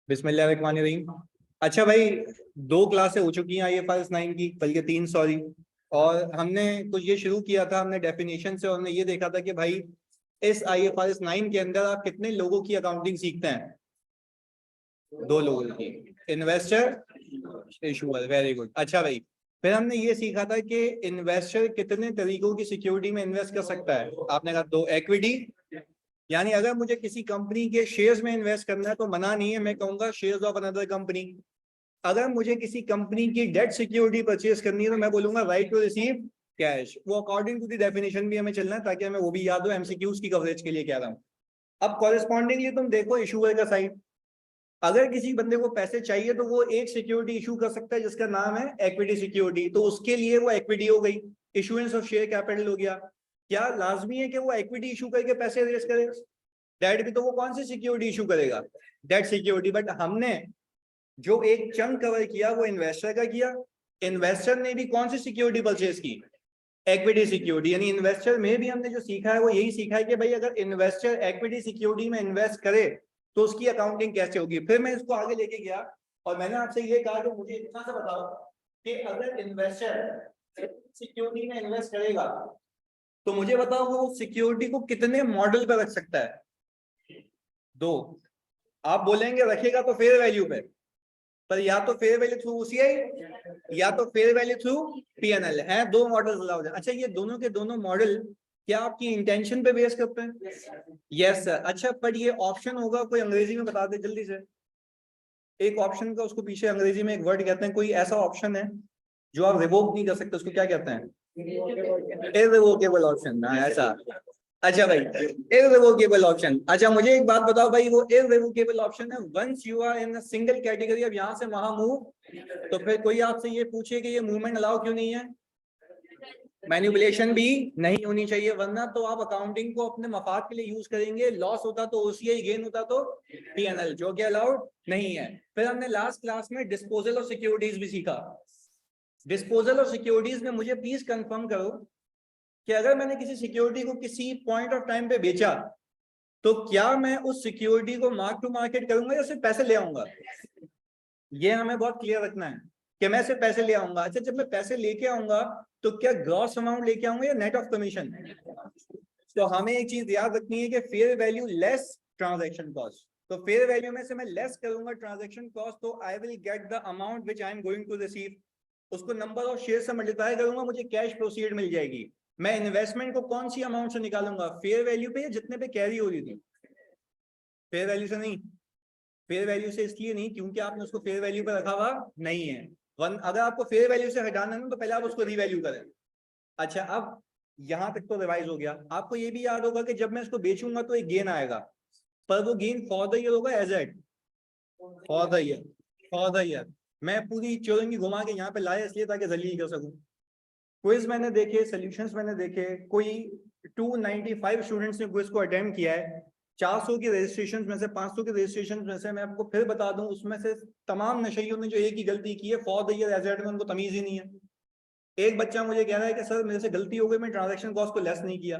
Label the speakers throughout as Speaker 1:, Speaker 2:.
Speaker 1: बिस्मिल्लाहिर्रहमानिर्रहीम। अच्छा भाई, 2 क्लासें हो चुकी हैं IFRS 9 की, बल्कि 3, सॉरी। और हमने कुछ ये शुरू किया था, हमने डेफिनेशन से, और हमने ये देखा था कि भाई इस IFRS 9 के अंदर आप कितने लोगों की अकाउंटिंग सीखते हैं? 2 लोगों की, इन्वेस्टर, इशूअर। Very good. अच्छा भाई, फिर हमने ये सीखा था कि इन्वेस्टर कितने तरीकों की सिक्योरिटी में इन्वेस्ट कर सकता है। आपने कहा 2, इक्विटी, यानी अगर मुझे किसी कंपनी के शेयर्स में इन्वेस्ट करना है तो मना नहीं है, मैं कहूंगा शेयर्स ऑफ अनदर कंपनी। अगर मुझे किसी कंपनी की डेट सिक्योरिटी परचेज करनी है तो मैं बोलूंगा राइट टू रिसीव कैश। वो अकॉर्डिंग टू द डेफिनेशन भी हमें चलना है, ताकि हमें वो भी याद हो MCQs की कवरेज के लिए कह रहा हूं। अब कॉरेस्पॉन्डिंगली तुम देखो इशूअर का साइड। अगर किसी बंदे को पैसे चाहिए तो वो एक सिक्योरिटी इशू कर सकता है जिसका नाम है इक्विटी सिक्योरिटी, तो उसके लिए वो इक्विटी हो गई, इशुएंस ऑफ शेयर कैपिटल हो गया। क्या लाजमी है कि वो इक्विटी इशू करके पैसे रेज करे? डेट भी तो वो कौन सी सिक्योरिटी इशू करेगा? Debt security. बट हमने जो एक चंक कवर किया वो इन्वेस्टर का किया। इन्वेस्टर ने भी कौन सी सिक्योरिटी परचेज की? Equity security. यानी इन्वेस्टर में भी हमने जो सीखा है वो यही सीखा है कि भाई अगर इन्वेस्टर इक्विटी सिक्योरिटी में इन्वेस्ट करे तो उसकी अकाउंटिंग कैसे होगी। फिर मैं इसको आगे लेके गया और मैंने आपसे ये कहा कि मुझे इतना सा बताओ कि अगर इन्वेस्टर सिक्योरिटी में इन्वेस्ट करेगा तो मुझे बताओ वो सिक्योरिटी को कितने मॉडल पर रख सकता है? 2। आप बोलेंगे रखेगा तो फेयर वैल्यू पे, पर या तो फेयर वैल्यू थ्रू OCI या तो फेयर वैल्यू थ्रू PNL है। 2 मॉडल अलाउड है। अच्छा, ये दोनों के दोनों मॉडल क्या आपकी इंटेंशन पे बेस करते हैं? Yes sir. अच्छा, पर ये ऑप्शन होगा, कोई अंग्रेजी में बता दे जल्दी से। एक ऑप्शन का उसको पीछे अंग्रेजी में एक वर्ड कहते हैं, कोई ऐसा ऑप्शन है जो आप रिवोक नहीं कर सकते, उसको क्या कहते हैं? Irrevocable option. ऐसा। अच्छा भाई, इररिवोकेबल ऑप्शन। अच्छा मुझे एक बात बताओ भाई, वो इररिवोकेबल ऑप्शन है once you are in a single category, अब यहां से वहां मूव, तो फिर कोई आपसे ये पूछे कि ये मूवमेंट अलाउ क्यों नहीं है? मैनिपुलेशन भी नहीं होनी चाहिए, वरना तो आप अकाउंटिंग को अपने मफाद के लिए यूज करेंगे। लॉस होता तो OCI, गेन होता तो PNL, जो कि अलाउड नहीं है। फिर हमने लास्ट क्लास में डिस्पोजल ऑफ सिक्योरिटीज भी सीखा। डिस्पोजल ऑफ सिक्योरिटीज में मुझे प्लीज कंफर्म करो कि अगर मैंने किसी सिक्योरिटी को किसी पॉइंट ऑफ टाइम पे बेचा तो क्या मैं उस सिक्योरिटी को मार्क टू मार्केट करूंगा या सिर्फ पैसे ले आऊंगा? ये हमें बहुत क्लियर रखना है कि मैं सिर्फ पैसे ले आऊंगा। अच्छा, जब मैं पैसे लेके आऊंगा तो क्या ग्रॉस अमाउंट लेके आऊंगा या नेट ऑफ कमीशन? तो हमें एक चीज याद रखनी है कि fair value less transaction cost. तो फेयर वैल्यू में से मैं लेस करूंगा ट्रांजैक्शन कॉस्ट, तो I will get the amount which I am going to receive. उसको नंबर ऑफ शेयर से मल्टीप्लाई करूंगा, मुझे कैश प्रोसीड मिल जाएगी। मैं इन्वेस्टमेंट को कौन सी अमाउंट से निकालूंगा? फेयर वैल्यू पे या जितने पे कैरी हो रही थी? फेयर वैल्यू से नहीं। फेयर वैल्यू से इसलिए नहीं क्योंकि आपने उसको फेयर वैल्यू पे रखा हुआ नहीं है। अगर आपको फेयर वैल्यू से हटाना है ना तो पहले आप उसको रीवैल्यू करें। अच्छा, अब यहां तक तो रिवाइज हो गया। आपको ये भी याद होगा कि जब मैं इसको बेचूंगा तो एक गेन आएगा, पर वो गेन फॉर द ईयर होगा as at for the year. For the year. मैं पूरी चोरंगी घुमा के यहाँ पे लाया इसलिए ताकि जलील कर सकूं। क्विज मैंने देखे, सोल्यूशंस मैंने देखे, कोई 295 स्टूडेंट्स ने क्विज को अटेम्प्ट किया है। 400 की रजिस्ट्रेशन में से, 500 की रजिस्ट्रेशन में से मैं आपको फिर बता दूं, उसमें से तमाम नशइयों ने जो एक ही गलती की है, for the year as at में उनको तमीज ही नहीं है। एक बच्चा मुझे कह रहा है कि सर मेरे से गलती हो गई, मैं ट्रांजैक्शन कॉस्ट को लेस नहीं किया,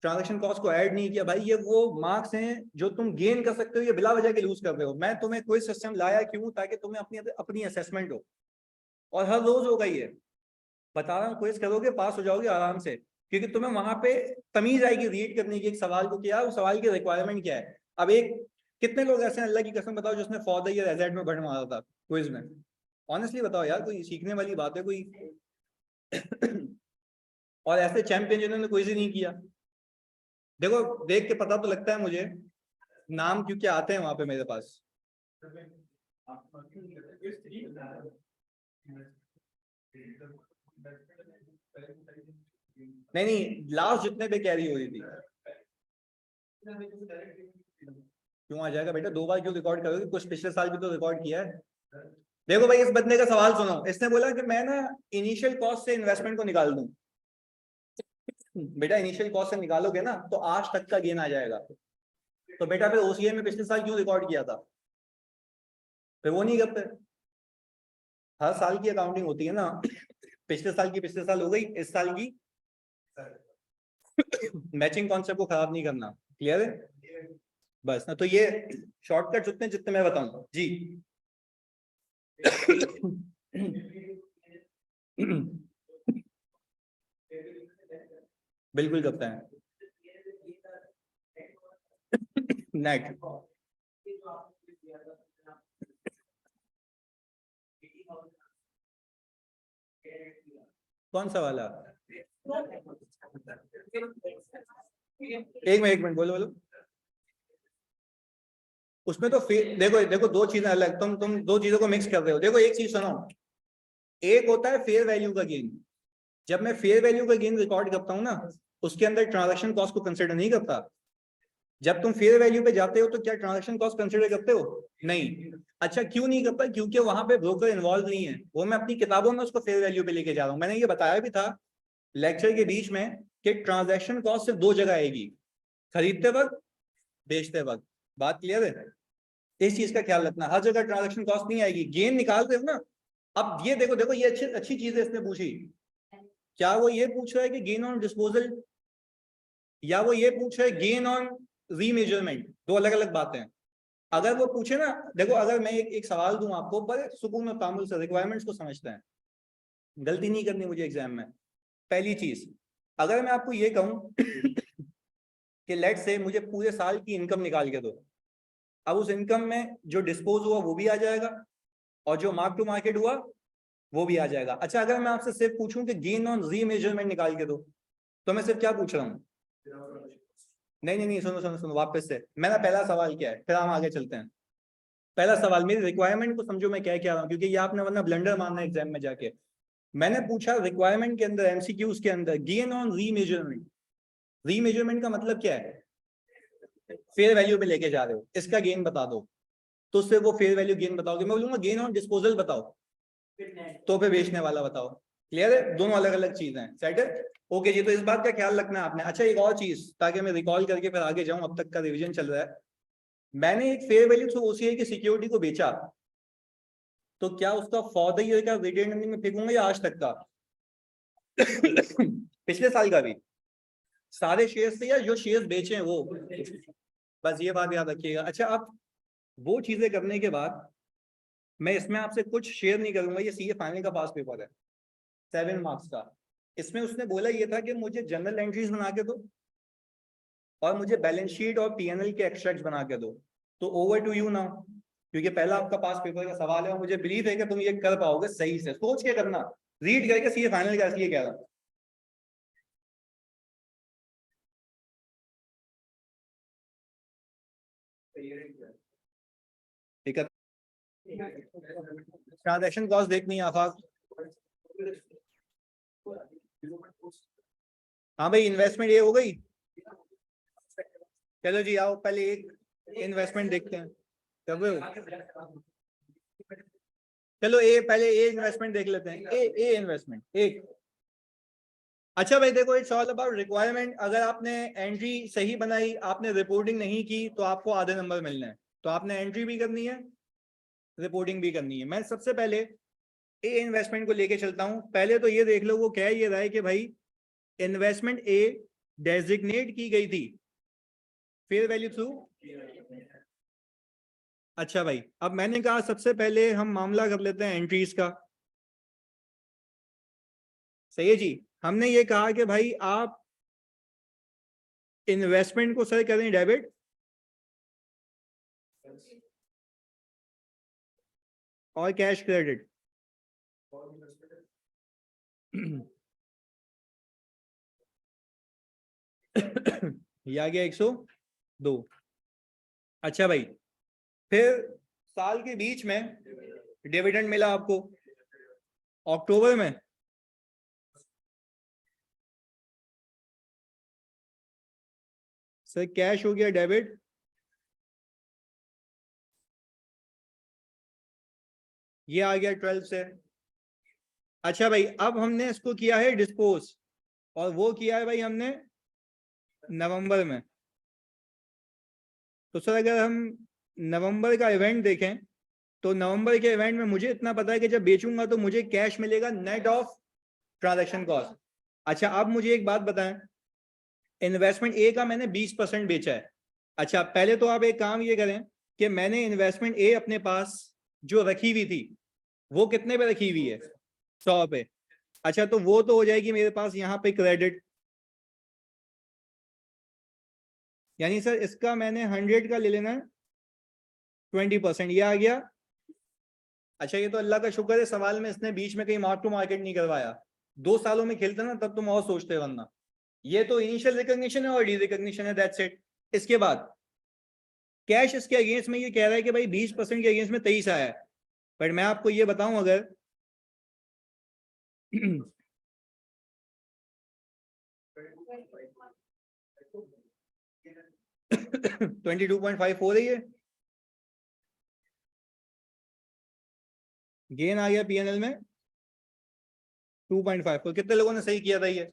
Speaker 1: ट्रांजैक्शन कॉस्ट को ऐड नहीं किया। भाई ये वो मार्क्स हैं जो तुम गेन कर सकते हो, ये बिला वजह के लूज कर रहे हो। मैं तुम्हें क्विज सिस्टम लाया क्यों? ताकि तुम्हें अपनी अपनी असेसमेंट हो, और हर रोज होगा ये। बता रहा हूँ, क्विज करोगे पास हो जाओगे आराम से, क्योंकि तुम्हें वहां पे तमीज आएगी रीड करने की, एक सवाल को क्या है, उस सवाल की रिक्वायरमेंट क्या है। अब एक कितने लोग ऐसे हैं अल्लाह की कसम बताओ जिसने फॉर द ईयर एजेड में बढ़ मारा था क्विज में? ऑनेस्टली बताओ यार, कोई सीखने वाली बात है कोई? और ऐसे चैंपियन जिन्होंने क्विज ही नहीं किया, देखो देख के पता तो लगता है मुझे, नाम क्योंकि आते हैं वहां पे मेरे पास। नहीं नहीं, लास्ट जितने पे कैरी हो रही थी। क्यों आ जाएगा बेटा, 2 बार क्यों रिकॉर्ड करोगे? कुछ पिछले साल भी तो रिकॉर्ड किया है। देखो भाई, इस बंदे का सवाल सुनो। इसने बोला कि मैं ना इनिशियल कॉस्ट से इन्वेस्टमेंट को निकाल दूं। बेटा इनिशियल कॉस्ट से निकालोगे ना तो आज तक का गेन आ जाएगा। तो बेटा फिर OCI में पिछले साल क्यों रिकॉर्ड किया था? फिर वो नहीं करते। हर साल की अकाउंटिंग होती है ना। पिछले साल की पिछले साल हो गई, इस साल की मैचिंग कॉन्सेप्ट को खराब नहीं करना, क्लियर है बस ना। तो ये शॉर्टकट जितने जितने मैं बताऊंगा जी। बिल्कुल करते हैं नेट। कौन सा वाला? एक मिनट बोलो बोलो। उसमें तो देखो देखो दो चीजें अलग, तुम दो चीजों को मिक्स कर रहे हो। देखो एक चीज सुनो, एक होता है फेयर वैल्यू का गेन। जब मैं फेयर वैल्यू का गेन रिकॉर्ड करता हूँ ना, उसके अंदर ट्रांजैक्शन कॉस्ट को कंसिडर नहीं करता। जब तुम फेयर वैल्यू पे जाते हो तो क्या ट्रांजैक्शन कॉस्ट कंसिडर करते हो? नहीं। अच्छा क्यों नहीं करता? क्योंकि वहां पे ब्रोकर इन्वॉल्व नहीं है। वो मैं अपनी किताबों में उसको फेयर वैल्यू पे लेके जा रहा हूँ। मैंने ये बताया भी था लेक्चर के बीच में कि ट्रांजैक्शन कॉस्ट सिर्फ दो जगह आएगी, खरीदते वक्त, बेचते वक्त। बात क्लियर है? इस चीज का ख्याल रखना, हर जगह ट्रांजैक्शन कॉस्ट नहीं आएगी। गेन निकाल रहे हो ना। अब ये देखो देखो ये अच्छी अच्छी चीज है इसने पूछी। क्या वो ये पूछ रहा है कि गेन ऑन डिस्पोजल, या वो ये पूछ रहा है गेन ऑन रीमेजरमेंट? दो अलग अलग बातें हैं। अगर वो पूछे ना, देखो अगर मैं एक सवाल दूं आपको, बड़े सुकून और तामुल से रिक्वायरमेंट्स को समझते हैं, गलती नहीं करनी मुझे एग्जाम में। पहली चीज, अगर मैं आपको ये कहूं कि लेट से मुझे पूरे साल की इनकम निकाल के दो, अब उस इनकम में जो डिस्पोज हुआ वो भी आ जाएगा, और जो मार्क टू मार्केट हुआ वो भी आ जाएगा। अच्छा अगर मैं आपसे सिर्फ पूछूं कि गेन ऑन रीमेजरमेंट निकाल के दो, तो मैं सिर्फ क्या पूछ रहा हूँ? नहीं, सुनो सुनो सुनो वापस से। मेरा पहला सवाल क्या है, फिर हम आगे चलते हैं। पहला सवाल, मेरी रिक्वायरमेंट को समझो मैं क्या क्या रहा हूँ, क्योंकि ये आपने वरना ब्लंडर मारना एग्जाम में जाके। मैंने पूछा रिक्वायरमेंट के अंदर, एमसीक्यूज के अंदर, गेन ऑन रीमेजरमेंट। रीमेजरमेंट का मतलब क्या है? फेयर वैल्यू पे लेके जा रहे हो, इसका गेन बता दो, तो सिर्फ वो फेयर वैल्यू गेन बताओगे। मैं बोलूंगा गेन ऑन डिस्पोजल बताओ, तो फिर बेचने वाला बताओ। क्लियर है? दोनों अलग अलग चीजें हैं। सेट है? ओके जी, तो इस बात का ख्याल रखना है आपने। अच्छा एक और चीज, ताकि मैं रिकॉल करके फिर आगे जाऊं, अब तक का रिवीजन चल रहा है। मैंने एक फेयर वैल्यू थ्रू ओसीआई की सिक्योरिटी को बेचा, तो क्या उसका फॉर द ईयर का रिटेन अर्निंग में फेंकूंगा या आज तक का? पिछले साल का भी सारे शेयर से, या जो शेयर बेचे हैं वो? बस ये बात याद रखिएगा। अच्छा अब वो चीजें करने के बाद मैं इसमें आपसे कुछ शेयर नहीं करूंगा। ये सीए फाइनल का पास पेपर है 7 मार्क्स का। इसमें उसने बोला ये था कि मुझे जनरल एंट्रीज बना के दो, और मुझे बैलेंस शीट और पीएनएल के एक्सट्रैक्ट बना के दो। तो ओवर टू यू नाउ, क्योंकि पहला आपका पास पेपर का सवाल है और मुझे बिलीव है कि तुम ये कर पाओगे। सही से सोच के करना, रीड करके सीए फाइनल का, इसलिए कह रहा हूं। ठीक है, ट्रांजैक्शन कॉस्ट देखनी है आफाक। हाँ भाई, इन्वेस्टमेंट ये हो गई। चलो जी आओ, पहले एक इन्वेस्टमेंट देखते हैं। कर रहे हो? चलो ए, पहले ए इन्वेस्टमेंट देख लेते हैं। ए इन्वेस्टमेंट एक। अच्छा भाई देखो, इट्स ऑल अबाउट रिक्वायरमेंट। अगर आपने एंट्री सही बनाई, आपने रिपोर्टिंग नहीं की, तो आपको आधे नंबर मिलने हैं। तो आपने एंट्री भी करनी है, रिपोर्टिंग भी करनी है। मैं सबसे पहले ए इन्वेस्टमेंट को लेके चलता हूं। पहले तो ये देख लो वो कह ये रहा है कि भाई इन्वेस्टमेंट ए डेजिग्नेट की गई थी फेयर वैल्यू थ्रू। अच्छा भाई, अब मैंने कहा सबसे पहले हम मामला कर लेते हैं एंट्रीज का। सही है जी। हमने ये कहा कि भाई आप इन्वेस्टमेंट को सर करें डेबिट, और कैश क्रेडिट। ये आ गया 102। अच्छा भाई, फिर साल के बीच में डिविडेंड मिला आपको अक्टूबर में। सर कैश हो गया डेबिट, ये आ गया 12 से। अच्छा भाई, अब हमने इसको किया है डिस्पोज, और वो किया है भाई हमने नवंबर में। तो सर अगर हम नवंबर का इवेंट देखें, तो नवंबर के इवेंट में मुझे इतना पता है कि जब बेचूंगा तो मुझे कैश मिलेगा नेट ऑफ ट्रांजैक्शन कॉस्ट। अच्छा अब मुझे एक बात बताएं, इन्वेस्टमेंट ए का मैंने 20% बेचा है। अच्छा, पहले तो आप एक काम ये करें कि मैंने इन्वेस्टमेंट ए अपने पास जो रखी हुई थी वो कितने पे रखी हुई है, 100 पे। अच्छा, तो वो तो हो जाएगी मेरे पास यहाँ पे क्रेडिट, यानी सर इसका मैंने 100 का ले लेना है, 20% ये आ गया। अच्छा, ये तो अल्लाह का शुक्र है सवाल में इसने बीच में कहीं मार्क टू मार्केट नहीं करवाया। 2 सालों में खेलते ना तब तुम और सोचते, वरना ये तो इनिशियल रिकॉग्निशन है और डी रिकॉग्निशन है, दैट्स इट। इसके बाद कैश इसके अगेंस्ट में ये कह रहा है कि भाई 20% के अगेंस्ट में 23 आया है, बट मैं आपको ये बताऊं अगर 22.5 हो रही है, गेन आ गया पीएनएल में 2.5। तो कितने लोगों ने सही किया था ये?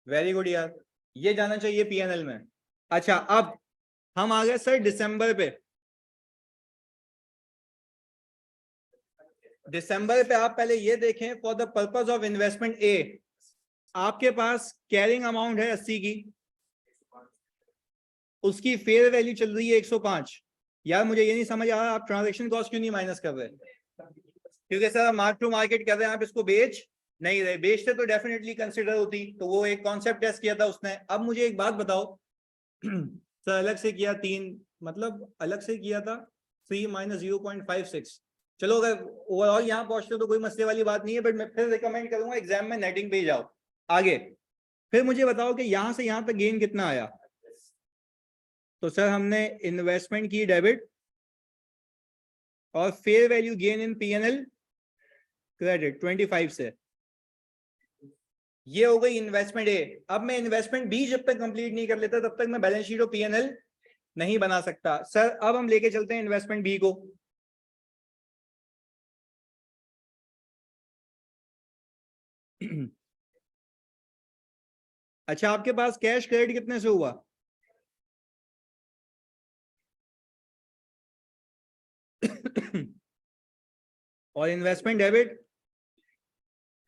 Speaker 1: वेरी गुड यार, ये जाना चाहिए पीएनएल में। अच्छा, अब हम आ गए सर दिसंबर पे। दिसंबर पे आप पहले ये देखें, for the purpose of investment a आपके पास कैरिंग अमाउंट है 80 की, उसकी फेयर वैल्यू चल रही है 105। यार मुझे ये नहीं समझ आ रहा आप ट्रांजैक्शन कॉस्ट क्यों नहीं माइनस कर रहे? क्योंकि सर मार्क टू मार्केट कर रहे हैं, आप इसको बेच नहीं रहे। बेचते तो डेफिनेटली कंसिडर होती, तो वो एक कॉन्सेप्ट टेस्ट किया था उसने। अब मुझे एक बात बताओ सर अलग से किया 3, मतलब अलग से किया था 3 माइनस 0.56। चलो अगर ओवरऑल यहाँ पहुंचते हो तो कोई मसले वाली बात नहीं है, बट मैं फिर रिकमेंड करूंगा एग्जाम में नेटिंग पे ही जाओ। आगे फिर मुझे बताओ कि यहां से यहां तक गेन कितना आया। तो सर हमने इन्वेस्टमेंट की डेबिट और fair value gain in PNL credit 25 से, ये हो गई इन्वेस्टमेंट ए। अब मैं इन्वेस्टमेंट बी जब तक कंप्लीट नहीं कर लेता तब तक मैं बैलेंस शीट और पीएनएल नहीं बना सकता। सर अब हम लेके चलते हैं इन्वेस्टमेंट बी को। अच्छा, आपके पास कैश क्रेडिट कितने से हुआ? और इन्वेस्टमेंट डेबिट,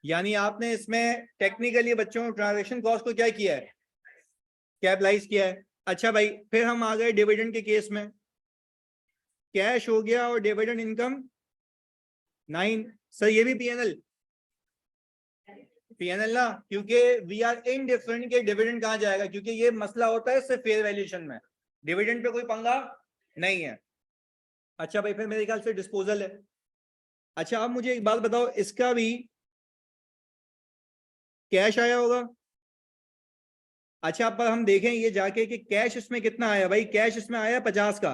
Speaker 1: यानी आपने इसमें टेक्निकली बच्चों ट्रांजैक्शन कॉस्ट को क्या किया है, कैपिटलाइज किया है। अच्छा भाई, फिर हम आ गए डिविडेंड के केस में। कैश हो गया और डिविडेंड इनकम 9। सर ये भी पीएनएल, पीएनएल ना, क्योंकि वी आर इनडिफरेंट के डिविडेंड कहां जाएगा, क्योंकि ये मसला होता है सिर्फ फेयर वैल्यूएशन में, डिविडेंड पे कोई पंगा नहीं है। अच्छा भाई, फिर मेरे ख्याल से डिस्पोजल है। अच्छा, अब मुझे एक बात बताओ, इसका भी कैश आया होगा। अच्छा, पर हम देखें ये जाके कि कैश इसमें कितना आया। भाई कैश इसमें आया 50 का,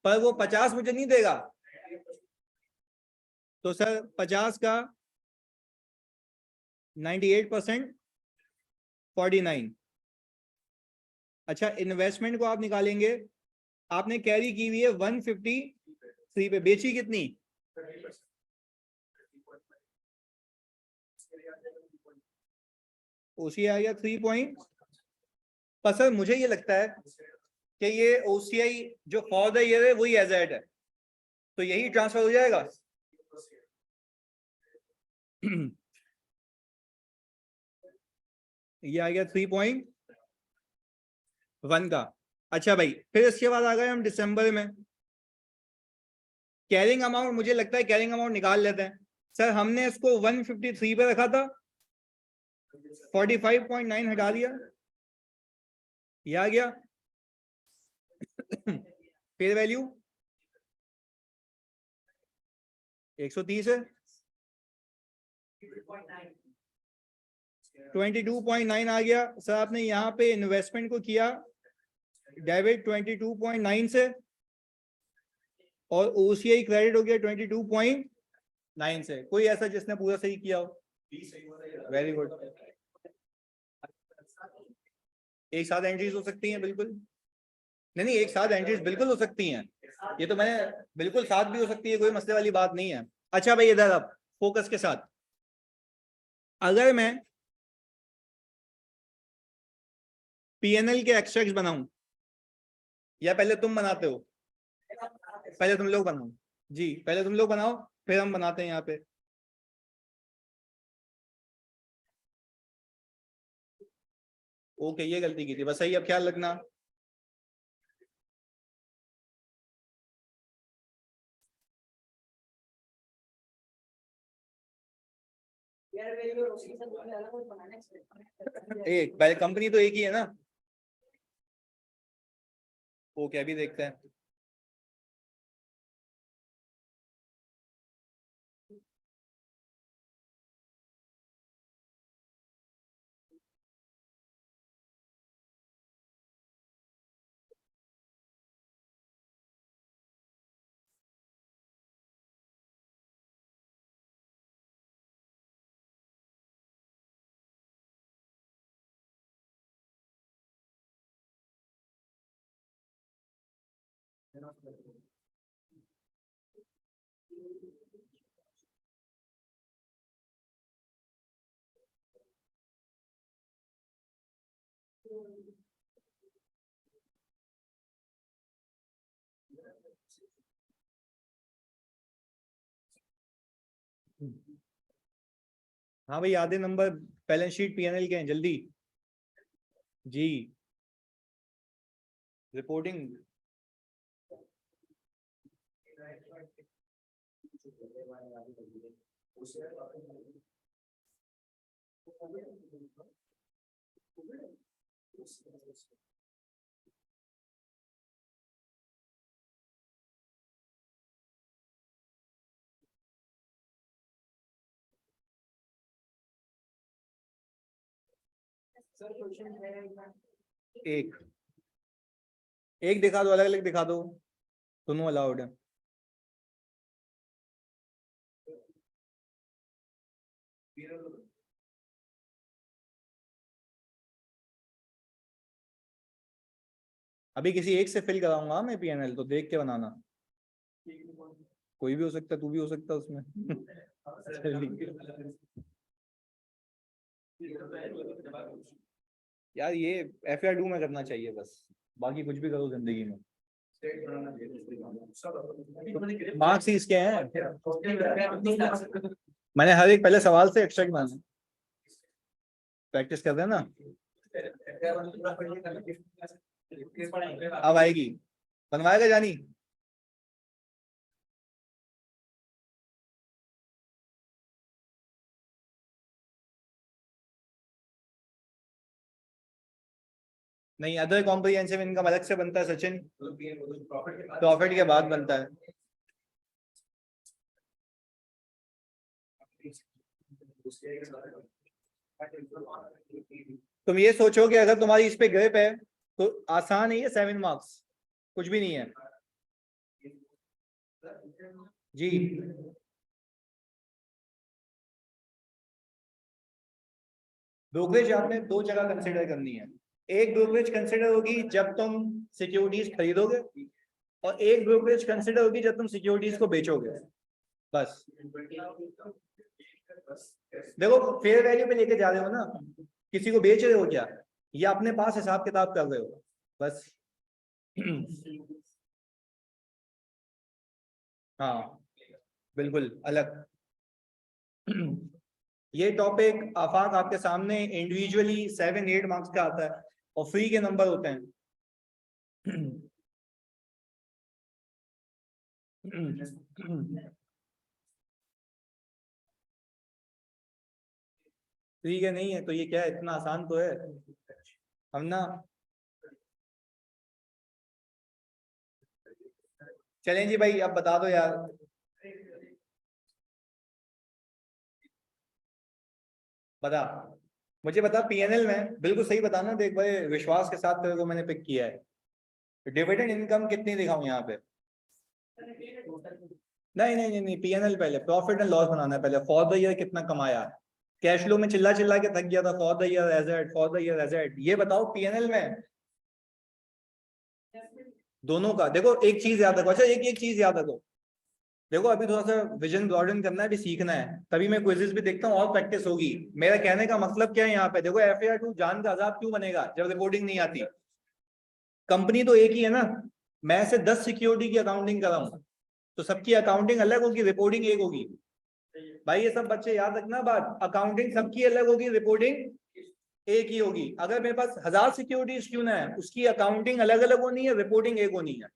Speaker 1: पर वो 50 मुझे नहीं देगा। तो सर 50 का 98% 49। अच्छा, इन्वेस्टमेंट को आप निकालेंगे, आपने कैरी की हुई है 153 पे, बेची कितनी? उसी आ गया 3 पर सर मुझे ये लगता है कि ये ओसीआई जो फॉर द ईयर है वही एजेड है, तो यही ट्रांसफर हो जाएगा। ये आ गया 3.1 का। अच्छा भाई, फिर इसके बाद आ गए हम दिसंबर में। कैरिंग अमाउंट, मुझे लगता है कैरिंग अमाउंट निकाल लेते हैं। सर हमने इसको 153 पे रखा था, 45.9 हटा दिया, ये आ गया। फेयर वैल्यू 130 है, 22.9 आ गया। सर आपने यहाँ पे इन्वेस्टमेंट को किया डेबिट 22.9 से, और ओसीआई क्रेडिट हो गया 22.9 से। कोई ऐसा जिसने पूरा सही किया हो? Very good. एक साथ एंट्रीज हो सकती हैं बिल्कुल, नहीं एक साथ एंट्रीज बिल्कुल हो सकती हैं, ये तो मैंने बिल्कुल साथ भी हो सकती है, कोई मसले वाली बात नहीं है। अच्छा भाई, इधर अब फोकस के साथ, अगर मैं पीएनएल के एक्सट्रैक्ट बनाऊं, या पहले तुम बनाते हो? पहले तुम लोग बनाओ जी, पहले तुम लोग बनाओ, फिर हम बनाते हैं यहाँ पे। ओके, ये गलती की थी बस, सही, अब ख्याल रखना। एक पहले कंपनी तो एक ही है ना। ओके, अभी देखते हैं। हाँ भाई, आधे नंबर बैलेंस शीट पीएनएल के हैं, जल्दी जी। रिपोर्टिंग एक एक दिखा दो, अलग अलग दिखा दो, दोनों अलाउड है। अभी किसी एक से फिल कराऊंगा मैं पीएनएल, तो देख के बनाना। कोई भी हो सकता है, तू भी हो सकता है उसमें। यार ये FR2 में करना चाहिए बस, बाकी कुछ भी करो जिंदगी में। मार्क्स ही इसके हैं, मैंने हर एक पहले सवाल से एक्स्ट्रा बनाना, प्रैक्टिस कर रहे हैं ना। अब आएगी, बनवाएगा जानी। नहीं, अदर कॉम्प्रिहेंसिव इनकम अलग से बनता है सचिन, प्रॉफिट के बाद बनता है। तुम ये सोचो कि अगर तुम्हारी इस पे ग्रिप है तो आसान है, ये 7 मार्क्स कुछ भी नहीं है जी। ब्रोकरेज आपने दो जगह कंसिडर करनी है। एक ब्रोकरेज कंसिडर होगी जब तुम सिक्योरिटीज खरीदोगे, और एक ब्रोकरेज कंसिडर होगी जब तुम सिक्योरिटीज को बेचोगे। बस देखो, फेयर वैल्यू पे लेके जा रहे हो ना, किसी को बेच रहे हो क्या, या अपने पास हिसाब किताब कर रहे हो बस। हाँ बिल्कुल अलग। ये टॉपिक आफाक आपके सामने इंडिविजुअली 7-8 मार्क्स का आता है, और फ्री के नंबर होते हैं। फ्री के नहीं है तो ये क्या है, इतना आसान तो है हम ना। चलें जी भाई, अब बता दो यार। बता, मुझे बता, पीएनएल में बिल्कुल सही बताना, देख भाई विश्वास के साथ तेरे को मैंने पिक किया है। डिविडेंड इनकम कितनी दिखाऊं यहाँ पे? नहीं नहीं नहीं नहीं, पीएनएल पहले, प्रॉफिट एंड लॉस बनाना है पहले। फॉर द ईयर कितना कमाया, कैश फ्लो में चिल्ला चिल्ला के थक गया था, for the year asset, for the year asset. ये बताओ पीएनएल में दोनों का। देखो एक चीज याद रखो, अच्छा एक एक चीज याद रखो। देखो अभी थोड़ा सा विजन ब्रॉडन करना है, अभी सीखना है, तभी मैं क्विज़ेस भी देखता हूँ और प्रैक्टिस होगी। मेरा कहने का मतलब क्या है यहाँ पे, देखो FAR2 जान का अजाब क्यों बनेगा जब रिपोर्टिंग नहीं आती। कंपनी तो एक ही है ना, मैं से 10 सिक्योरिटी की अकाउंटिंग कर रहा हूँ, तो सबकी अकाउंटिंग अलग होगी, रिपोर्टिंग एक होगी। भाई ये सब बच्चे याद रखना बात, अकाउंटिंग सबकी अलग होगी, रिपोर्टिंग एक ही होगी। अगर मेरे पास 1000 सिक्योरिटीज क्यों ना है, उसकी अकाउंटिंग अलग अलग होनी है, रिपोर्टिंग एक होनी है।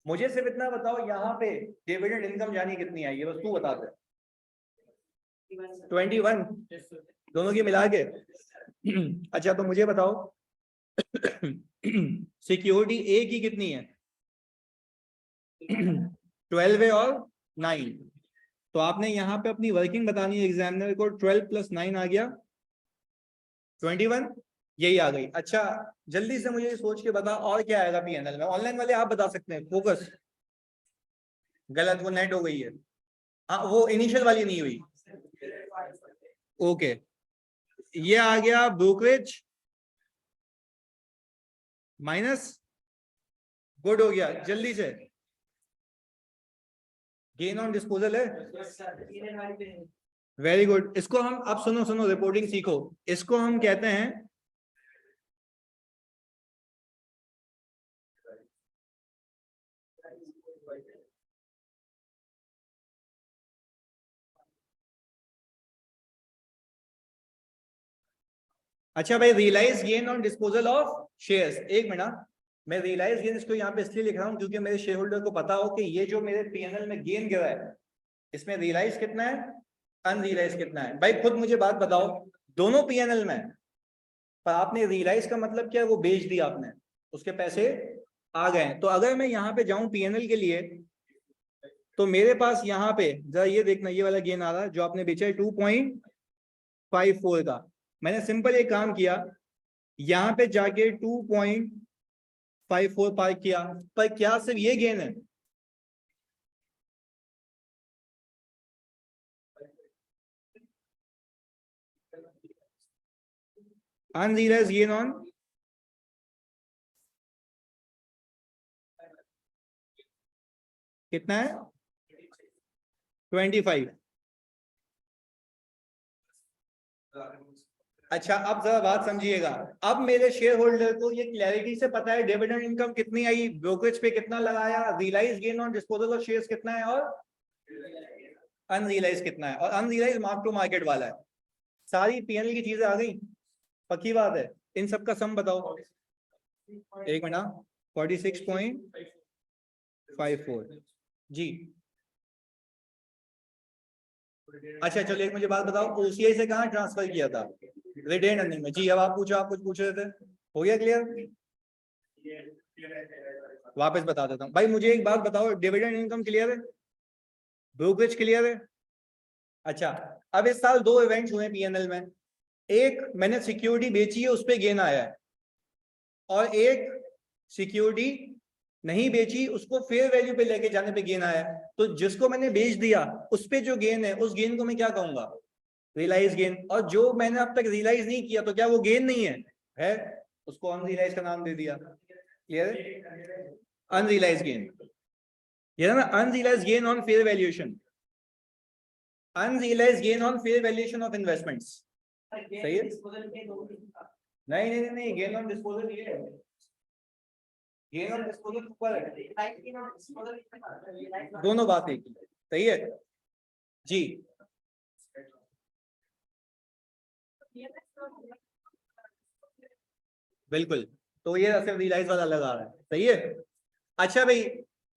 Speaker 1: मुझे सिर्फ इतना बताओ, यहाँ पे डिविडेंड इनकम जानी कितनी आई है, बस तू बता दे। 21 दोनों की मिला के। अच्छा तो मुझे बताओ सिक्योरिटी ए की कितनी है? 12 है और 9। तो आपने यहाँ पे अपनी वर्किंग बतानी है एग्जामिनर को। 12 + 9 आ गया 21, यही आ गई। अच्छा जल्दी से मुझे सोच के बता और क्या आएगा पीएनएल में। ऑनलाइन वाले आप बता सकते हैं, फोकस। गलत, वो नेट हो गई है। हाँ वो इनिशियल वाली नहीं हुई। ओके, ये आ गया ब्रोकरेज माइनस, गुड हो गया। जल्दी से गेन ऑन डिस्पोजल है, वेरी गुड। इसको हम, अब सुनो सुनो, रिपोर्टिंग सीखो। इसको हम कहते हैं अच्छा भाई, realised gain on disposal of shares. एक मिनट, मैं रियलाइज गेन इसको यहाँ पे इसलिए लिख रहा हूँ क्योंकि मेरे शेयर होल्डर को पता हो कि ये जो मेरे पीएनएल में गेन गिरा है, इसमें रियलाइज कितना है, अनरियलाइज कितना है। भाई खुद मुझे बात बताओ, दोनों पीएनएल में, पर आपने रियलाइज का मतलब क्या है, वो बेच दिया आपने, उसके पैसे आ गए। तो अगर मैं यहाँ पे जाऊं पीएनएल के लिए, तो मेरे पास यहाँ पे जरा ये देखना, ये वाला गेन आ रहा है जो आपने बेचा है 2.54 का। मैंने सिंपल एक काम किया, यहाँ पे जाके 2.54 पार्क किया। पर क्या सिर्फ ये गेन है? अनरियलाइज गेन ऑन कितना है? 25। अच्छा अब जरा बात समझिएगा। अब मेरे शेयर होल्डर को ये क्लैरिटी से पता है डिविडेंड इनकम कितनी आई, ब्रोकरेज पे कितना लगाया, realised gain on disposal of shares कितना है, और अनरियलाइज कितना है। और अनरियलाइज मार्क टू मार्केट वाला है। सारी पीएनएल की चीजें आ गई, पक्की बात है। इन सबका सम बताओ, एक मिनट। 46.54 जी। अच्छा चलो एक मुझे बात बताओ, ओसीआई से कहाँ ट्रांसफर किया था? रिटेन अर्निंग में। जी अब आप पूछो, आप कुछ पूछ रहे थे, हो गया क्लियर? वापस बता देता हूँ भाई, मुझे एक बात बताओ, डिविडेंड इनकम क्लियर है, ब्रोकरेज क्लियर है? अच्छा, अब इस साल दो इवेंट्स हुए पीएनएल में। एक मैंने सिक्योरिटी बेची है, उस पर गेन आया है, और एक सिक्योरिटी नहीं बेची, उसको फेयर वैल्यू पे लेके जाने पे गेन आया है। तो जिसको मैंने बेच दिया उस पे जो गेन है, उस गेन को मैं क्या कहूंगा? Realised gain. और जो मैंने अब तक रियलाइज नहीं किया, तो क्या वो गेन नहीं है उसको अनरियलाइज का नाम दे दिया। क्लियर? अनरियलाइज गेन, ये ना, unrealised gain on fair valuation, unrealised gain on fair valuation of investments. सही है? नहीं नहीं नहीं, गेन ऑन डिस्पोजल ये है, गेन ऑन डिस्पोजल ऊपर है, दोनों बात एक ही है। सही है जी। बिल्कुल, तो ये सिर्फ रियलाइज वाला लगा रहा है। सही है। अच्छा भाई,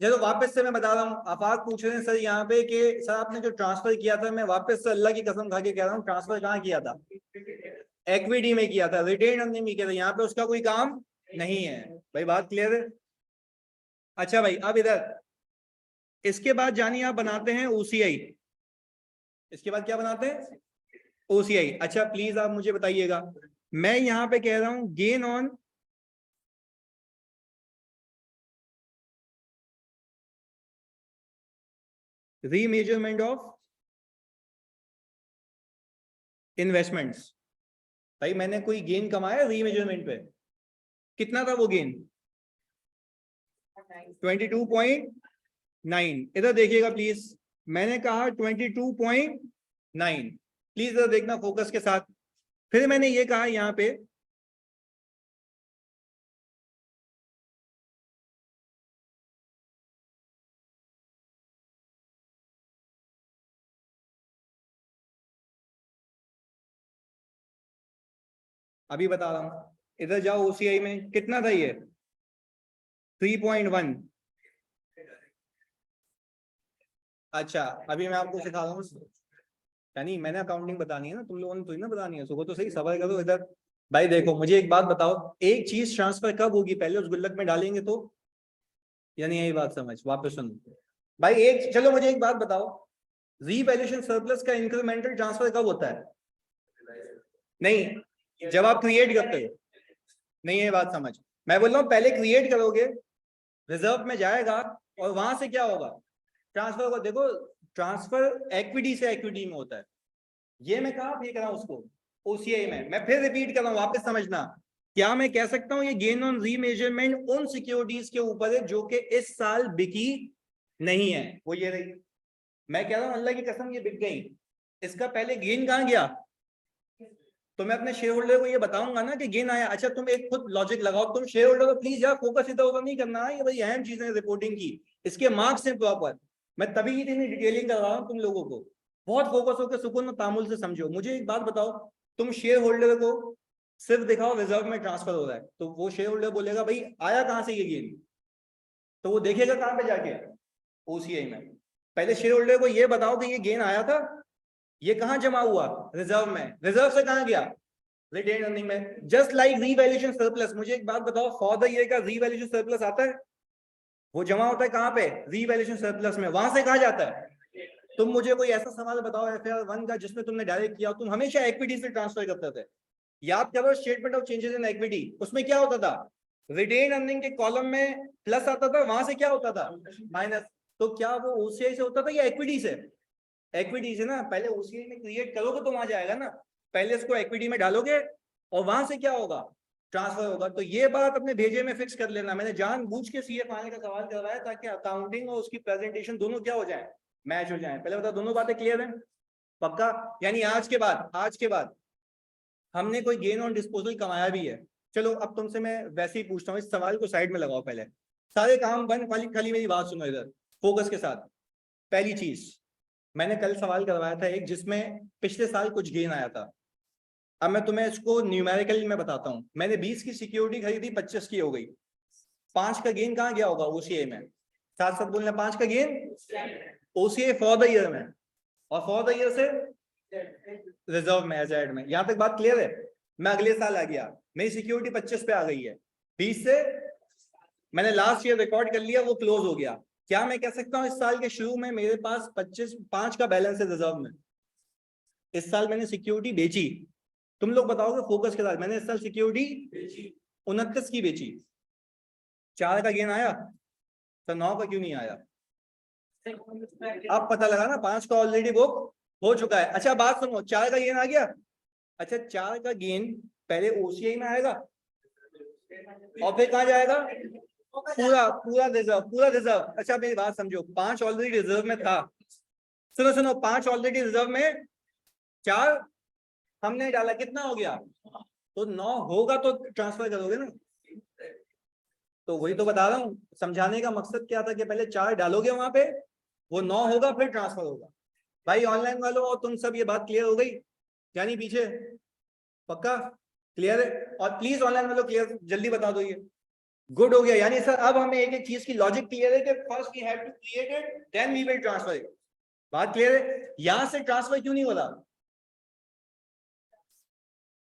Speaker 1: चलो वापस से मैं बता रहा हूँ। आफाक पूछ रहे हैं सर यहाँ पे कि सर आपने जो ट्रांसफर किया था, मैं वापस से अल्लाह की कसम खा के कह रहा हूँ, ट्रांसफर कहाँ किया था? इक्विटी में किया था, रिटेन अर्निंग में किया था, यहाँ पे उसका कोई काम नहीं है। भाई बात क्लियर है? अच्छा भाई, अब इधर इसके बाद जानिए, आप बनाते हैं ओसीआई। इसके बाद क्या बनाते हैं? ओसीआई। अच्छा प्लीज आप मुझे बताइएगा, मैं यहाँ पे कह रहा हूं gain on remeasurement of investments. भाई मैंने कोई गेन कमाया रीमेजरमेंट पे, कितना था वो गेन? 22.9। इधर देखिएगा प्लीज, मैंने कहा 22.9। प्लीज इधर देखना फोकस के साथ। फिर मैंने ये कहा यहाँ पे अभी बता रहा हूँ, इधर जाओ ओसीआई में, कितना था ये 3.1। अच्छा अभी मैं आपको सिखा रहा हूँ, यानी मैंने अकाउंटिंग बतानी है ना, तुम लोगों ने थोड़ी ना बतानी है, सुबह तो सही सवाल करो इधर। भाई देखो मुझे एक बात बताओ, एक चीज ट्रांसफर कब होगी, पहले उस गुल्लक में डालेंगे तो, यानी यही बात समझ, वापस सुनो भाई। एक चलो मुझे एक बात बताओ, रीवैल्यूएशन सरप्लस का इंक्रीमेंटल ट्रांसफर कब होता है? नहीं, जब आप क्रिएट करते हो। नहीं ये बात समझ, मैं बोल रहा हूँ पहले क्रिएट करोगे, रिजर्व में जाएगा, और वहां से क्या होगा, ट्रांसफर होगा। देखो ट्रांसफर इक्विटी से इक्विटी में होता है, ये मैं कहाँ फेंक रहा हूँ उसको, ओसीआई में। मैं फिर रिपीट कर रहा हूँ, वापस समझना। क्या मैं कह सकता हूँ ये गेन ऑन रीमेजरमेंट उन सिक्योरिटीज के ऊपर है जो कि इस साल बिकी नहीं है, वो ये रही। मैं कह रहा हूँ अल्लाह की कसम ये बिक गई, इसका पहले गेन कहाँ गया? तो मैं अपने शेयर होल्डर को ये बताऊंगा ना कि गेन आया। अच्छा तुम एक खुद लॉजिक लगाओ, तुम शेयर होल्डर को प्लीज यार फोकस इधर उधर नहीं करना है, ये बड़ी अहम चीजें रिपोर्टिंग की, इसके मार्क्स हैं प्रॉपर। मैं तभी इतनी डिटेलिंग कर रहा हूँ तुम लोगों को, बहुत फोकस होकर सुकून और तामुल से समझो। मुझे एक बात बताओ, तुम शेयर होल्डर को सिर्फ दिखाओ रिजर्व में ट्रांसफर हो रहा है, तो वो शेयर होल्डर बोलेगा भाई आया कहाँ से ये गेन, तो वो देखेगा कहाँ पे जाके, ओसीआई में। पहले शेयर होल्डर को ये बताओ कि ये गेन आया था, ये कहाँ जमा हुआ, रिजर्व में, रिजर्व से कहाँ गया, रिटेन अर्निंग में। जस्ट लाइक रीवैल्यूएशन सरप्लस, मुझे एक बात बताओ, फॉर द ईयर का रीवैल्यूएशन सरप्लस आता है, वो जमा होता है कहाँ पे, रीवैल्यूएशन सरप्लस में, वहां से कहाँ जाता है? तुम मुझे कोई ऐसा सवाल बताओ FR1 का जिसमें तुमने डायरेक्ट किया, तुम हमेशा इक्विटी से ट्रांसफर करते थे। याद करो statement of changes in equity, उसमें क्या होता था, रिटेन अर्निंग के कॉलम में प्लस आता था, वहां से क्या होता था, माइनस। तो क्या वो ओसीआई से होता था या इक्विटी से? इक्विटी से ना, पहले ओसीआई में क्रिएट करोगे तो वहां जाएगा ना, पहले इसको इक्विटी में डालोगे और वहां से क्या होगा, ट्रांसफर होगा। तो ये बात अपने भेजे में फिक्स कर लेना, मैंने जानबूझ के सीए फाइनल का सवाल करवाया ताकि अकाउंटिंग और उसकी प्रेजेंटेशन दोनों क्या हो जाए, मैच हो जाए। पहले बता दोनों बातें क्लियर है? पक्का? यानी आज के बाद हमने कोई गेन ऑन डिस्पोजल कमाया भी है। चलो अब तुमसे मैं वैसे ही पूछता हूँ, इस सवाल को साइड में लगाओ पहले, सारे काम बंद, खाली खाली मेरी बात सुनो इधर फोकस के साथ। पहली चीज, मैंने कल सवाल करवाया था एक जिसमें पिछले साल कुछ गेन आया था। अब मैं तुम्हें इसको न्यूमेरिकली में बताता हूं, मैंने 20 की सिक्योरिटी खरीदी, 25 की हो गई, 5 का गेन कहाँ गया होगा, ओसीआई में। साथ साथ बोलना, 5 का gain OCI for the year में, और फॉर द ईयर से रिजर्व में, एजेड में। यहां तक बात क्लियर है? मैं अगले साल आ गया, मेरी सिक्योरिटी 25 पे आ गई है, 20 से मैंने लास्ट ईयर रिकॉर्ड कर लिया, वो क्लोज हो गया। क्या मैं कह सकता हूँ इस साल के शुरू में मेरे पास 5 का बैलेंस है रिजर्व में? इस साल मैंने सिक्योरिटी बेची, तुम लोग बताओगे फोकस के साथ, मैंने इस साल सिक्योरिटी 29 की बेची, 4 का गेन आया, तो 9 का क्यों नहीं आया? अब पता लगा ना, 5 का ऑलरेडी बुक हो चुका है। अच्छा बात सुनो, 4 का गेन आ गया, अच्छा 4 का गेन पहले ओसीआई में आएगा और फिर कहाँ जाएगा, पूरा पूरा रिजर्व, पूरा रिजर्व। अच्छा मेरी बात समझो, 5 ऑलरेडी रिजर्व में था, सुनो सुनो, 5 ऑलरेडी रिजर्व में, 4 हमने डाला, कितना हो गया, तो 9 होगा तो ट्रांसफर करोगे ना। तो वही तो बता रहा हूँ, समझाने का मकसद क्या था कि पहले 4 डालोगे वहां पे, वो 9 होगा फिर ट्रांसफर होगा। भाई ऑनलाइन वालों और तुम सब, ये बात क्लियर हो गई, यानी पीछे पक्का क्लियर है? और प्लीज ऑनलाइन वालों क्लियर जल्दी बता दो ये, गुड हो गया। यानी सर अब हमें एक एक चीज की लॉजिक क्लियर है कि first we have to create it then we will transfer it. बात क्लियर है? यहां से ट्रांसफर क्यों नहीं हो रहा,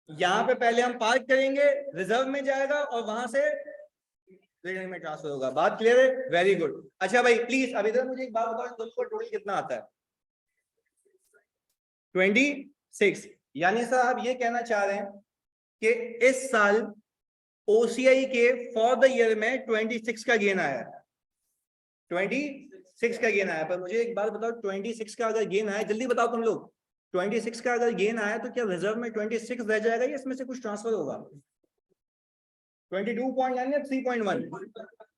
Speaker 1: यहाँ पे पहले हम पार्क करेंगे, रिजर्व में जाएगा और वहां से रिटर्न में ट्रांसफर होगा। बात क्लियर है? Very good. अच्छा भाई प्लीज अब इधर मुझे एक बात बताओ, दोनों का टोटल कितना आता है? 26। यानी सर आप ये कहना चाह रहे हैं कि इस साल ओसीआई के फॉर द ईयर में 26 का गेन आया, 26 का गेन आया। पर मुझे एक बात बताओ, 26 का अगर गेन आया, जल्दी बताओ तुम लोग, 26 का अगर गेन आया तो क्या रिजर्व में 26 रह जाएगा या इसमें से कुछ ट्रांसफर होगा? 22 पॉइंट यानी 3.1।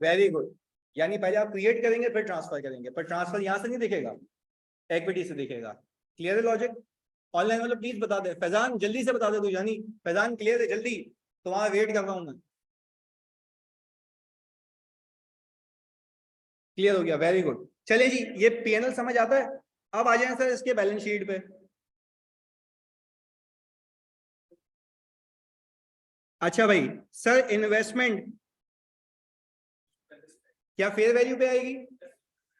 Speaker 1: Very good. यानी पहले आप क्रिएट करेंगे फिर ट्रांसफर करेंगे, पर ट्रांसफर यहां से नहीं दिखेगा, इक्विटी से दिखेगा। क्लियर है लॉजिक? ऑनलाइन वाले प्लीज बता दे, फैजान जल्दी से बता दे तू, यानी फैजान क्लियर है जल्दी, तुम्हारा वेट कर रहा हूं मैं। क्लियर हो गया, वेरी गुड। चलिए जी, ये पीएनएल समझ आता है? अब आ जाए सर इसके बैलेंस शीट पे। अच्छा भाई सर इन्वेस्टमेंट क्या फेयर वैल्यू पे आएगी?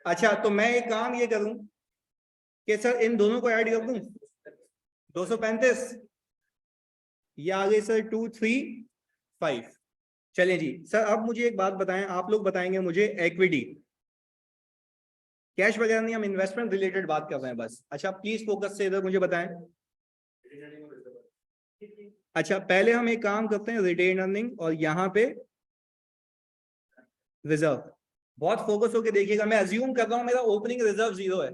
Speaker 1: अच्छा तो मैं एक काम ये करूं कि सर इन दोनों को ऐड कर दूं, 235, ये आ गई सर 235। चलें जी सर, अब मुझे एक बात बताएं, आप लोग बताएंगे मुझे इक्विटी, कैश वगैरह नहीं, हम इन्वेस्टमेंट रिलेटेड बात कर रहे हैं बस। अच्छा प्लीज फोकस से इधर मुझे बताएं। अच्छा पहले हम एक काम करते हैं, रिटेन अर्निंग और यहाँ पे रिजर्व। बहुत फोकस होके देखिएगा, मैं अज्यूम कर रहा हूं मेरा ओपनिंग रिजर्व 0 है,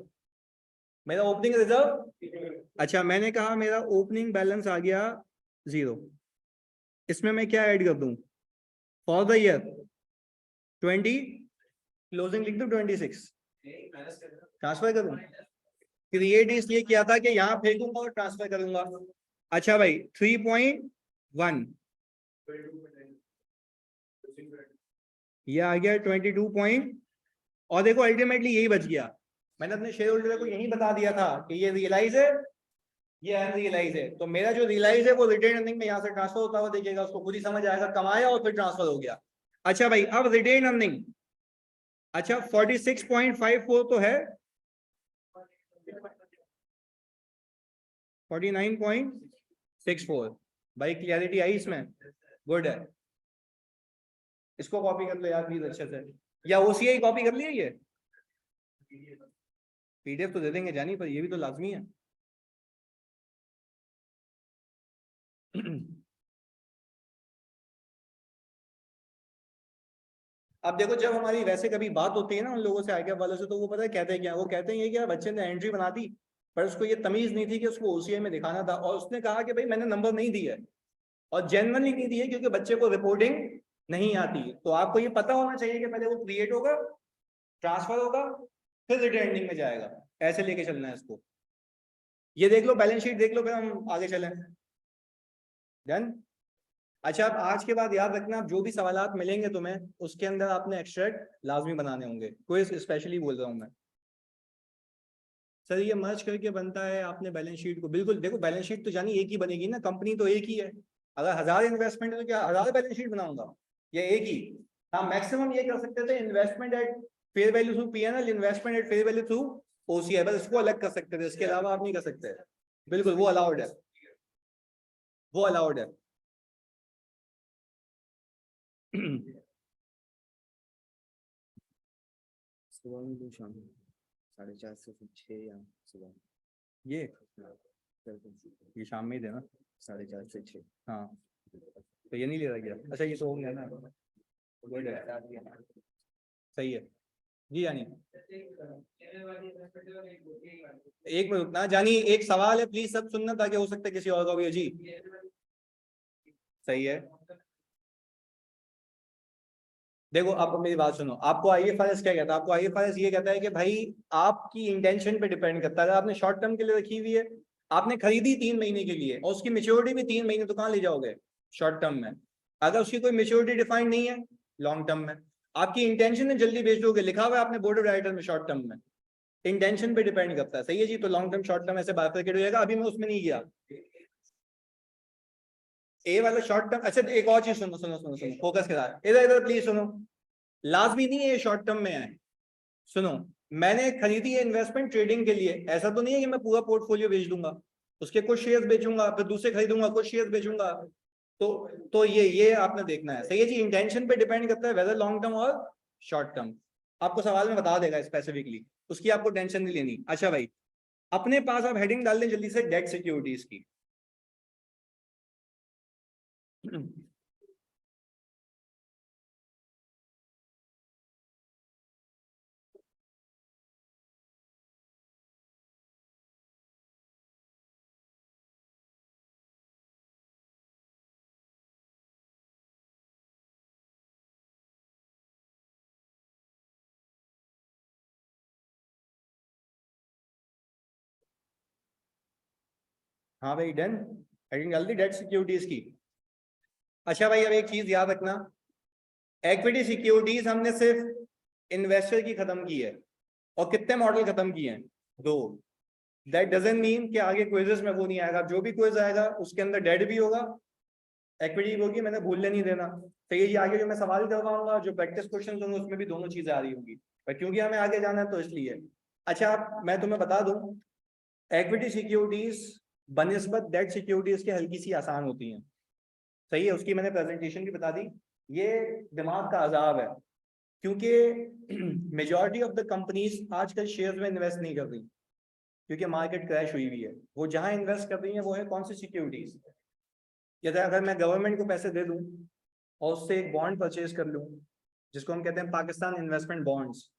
Speaker 1: मेरा ओपनिंग रिजर्व। अच्छा मैंने कहा मेरा ओपनिंग बैलेंस आ गया 0, इसमें मैं क्या ऐड कर दूं? फॉर द ईयर 20, क्लोजिंग लिख दूं 26, ट्रांसफर करूं? क्रिएट इसलिए किया था कि यहाँ फेंकूंगा और ट्रांसफर करूंगा। अच्छा भाई 3.1, ये आ गया 22 और देखो अल्टीमेटली यही बच गया। मैंने अपने शेयर होल्डर को यही बता दिया था कि ये रियलाइज है, ये अनरियलाइज है, तो मेरा जो रियलाइज है वो रिटेन अर्निंग में यहाँ से ट्रांसफर होता हुआ देखिएगा, उसको खुद ही समझ आएगा, कमाया और फिर ट्रांसफर हो गया। अच्छा भाई अब रिटेन अर्निंग, अच्छा 46.54 तो है, 49.64, भाई क्लियरिटी आई इसमें? गुड है, इसको कॉपी कर लो यार प्लीज अच्छे से, या ओसीआई कॉपी कर लिया, ये पीडीएफ तो दे देंगे जानी, पर ये भी तो लाजमी है। अब देखो जब हमारी वैसे कभी बात होती है ना उन लोगों से, आईकेएफ वालों से, तो वो पता है कहते हैं क्या, वो कहते हैं ये क्या बच्चे ने एंट्री बना दी पर उसको ये तमीज नहीं थी कि उसको ओसीआई में दिखाना था, और उसने कहा कि भाई मैंने नंबर नहीं दिया है, और जेन्युइनली नहीं दिए क्योंकि बच्चे को रिपोर्टिंग नहीं आती। तो आपको ये पता होना चाहिए कि पहले वो क्रिएट होगा, ट्रांसफर होगा, फिर रिटर्निंग में जाएगा, ऐसे लेके चलना है इसको। ये देख लो, बैलेंस शीट देख लो, फिर हम आगे चलें। डन। अच्छा अब आज के बाद याद रखना, जो भी सवालात मिलेंगे तुम्हें उसके अंदर आपने एक्सट्रैक्ट लाजमी बनाने होंगे, क्विज स्पेशली बोल रहा हूं मैं। सर ये मर्ज करके बनता है, आपने बैलेंस शीट को, बिल्कुल देखो बैलेंस शीट तो जानी एक ही बनेगी ना, कंपनी तो एक ही है। अगर 1000 इन्वेस्टमेंट है तो क्या 1000 बैलेंस शीट बनाऊंगा? ये एक ही। हाँ मैक्सिमम ये कर सकते थे, investment at fair value through PNL, investment at fair value through OCI, बस इसको अलग कर सकते थे, इसके अलावा आप नहीं कर सकते। बिल्कुल वो अलाउड है, वो अलाउड है। सुबह शाम 4:30 से 6 या सुबह, ये शाम में ही देना 4:30 से 6। हाँ तो ये नहीं ले रहा गया, अच्छा ये तो हो गया ना, सही है जी। यानी एक मिनट रुकना जानी, एक सवाल है प्लीज सब सुनना, ताकि हो सकता है किसी और का भी हो जी। सही है, देखो आप मेरी बात सुनो, आपको आईएफआरएस क्या कहता है? आपको आईएफआरएस ये कहता है कि भाई आपकी इंटेंशन पे डिपेंड करता है, अगर आपने शॉर्ट टर्म के लिए रखी हुई है, आपने खरीदी 3 महीने के लिए और उसकी मेच्योरिटी भी 3 महीने, तो कहाँ ले जाओगे? शॉर्ट टर्म में। अगर उसकी कोई मेच्योरिटी डिफाइंड नहीं है, लॉन्ग टर्म में। आपकी इंटेंशन है जल्दी बेच दोगे, लिखा हुआ है आपने बोर्ड ऑफ डायरेक्टर में शॉर्ट टर्म में, इंटेंशन पे डिपेंड करता है। सही है जी, तो लॉन्ग टर्म शॉर्ट टर्म ऐसे बाइफरकेट हो जाएगा, अभी मैं उसमें नहीं गया। ए वाला शॉर्ट टर्म, अच्छा एक और चीज सुनो सुनो सुनो सुनो, फोकस के साथ इधर इधर प्लीज सुनो, लाजमी नहीं है ये शॉर्ट टर्म में है। सुनो, मैंने खरीदी है इन्वेस्टमेंट ट्रेडिंग के लिए, ऐसा तो नहीं है कि मैं पूरा पोर्टफोलियो बेच दूंगा, उसके कुछ शेयर बेचूंगा फिर दूसरे खरीदूंगा, कुछ शेयर बेचूंगा। तो ये आपने देखना है। सही है जी, इंटेंशन पे डिपेंड करता है वेदर लॉन्ग टर्म और शॉर्ट टर्म। आपको सवाल में बता देगा स्पेसिफिकली, उसकी आपको टेंशन नहीं लेनी। अच्छा भाई अपने पास आप हेडिंग डाल दें जल्दी से, डेट सिक्योरिटीज की। हाँ भाई डन, हेडिंग डाल दी डेट सिक्योरिटीज की। अच्छा भाई अब एक चीज याद रखना, इक्विटी सिक्योरिटीज हमने सिर्फ इन्वेस्टर की खत्म की है, और कितने मॉडल खत्म किए हैं? 2। दैट डजंट मीन कि आगे क्विजेस में वो नहीं आएगा, जो भी क्विज आएगा उसके अंदर डेट भी होगा, इक्विटी होगी, मैंने भूलने नहीं देना। तो ये आगे जो मैं सवाल करवाऊंगा, जो प्रैक्टिस क्वेश्चन होंगे, उसमें भी दोनों चीजें आ रही होंगी, पर क्योंकि हमें आगे जाना है तो इसलिए। अच्छा, मैं तुम्हें बता दूं, इक्विटी सिक्योरिटीज बनिस्बत डेट सिक्योरिटीज के हल्की सी आसान होती हैं। सही है, उसकी मैंने प्रेजेंटेशन भी बता दी। ये दिमाग का अजाब है, क्योंकि मेजॉरिटी ऑफ द कंपनीज आजकल शेयर में इन्वेस्ट नहीं कर रही, क्योंकि मार्केट क्रैश हुई हुई है। वो जहां इन्वेस्ट कर रही है वो है कौन सी सिक्योरिटीज। या अगर मैं गवर्नमेंट को पैसे दे दूं और उससे एक बॉन्ड परचेज कर लूं, जिसको हम कहते हैं पाकिस्तान इन्वेस्टमेंट बॉन्ड्स,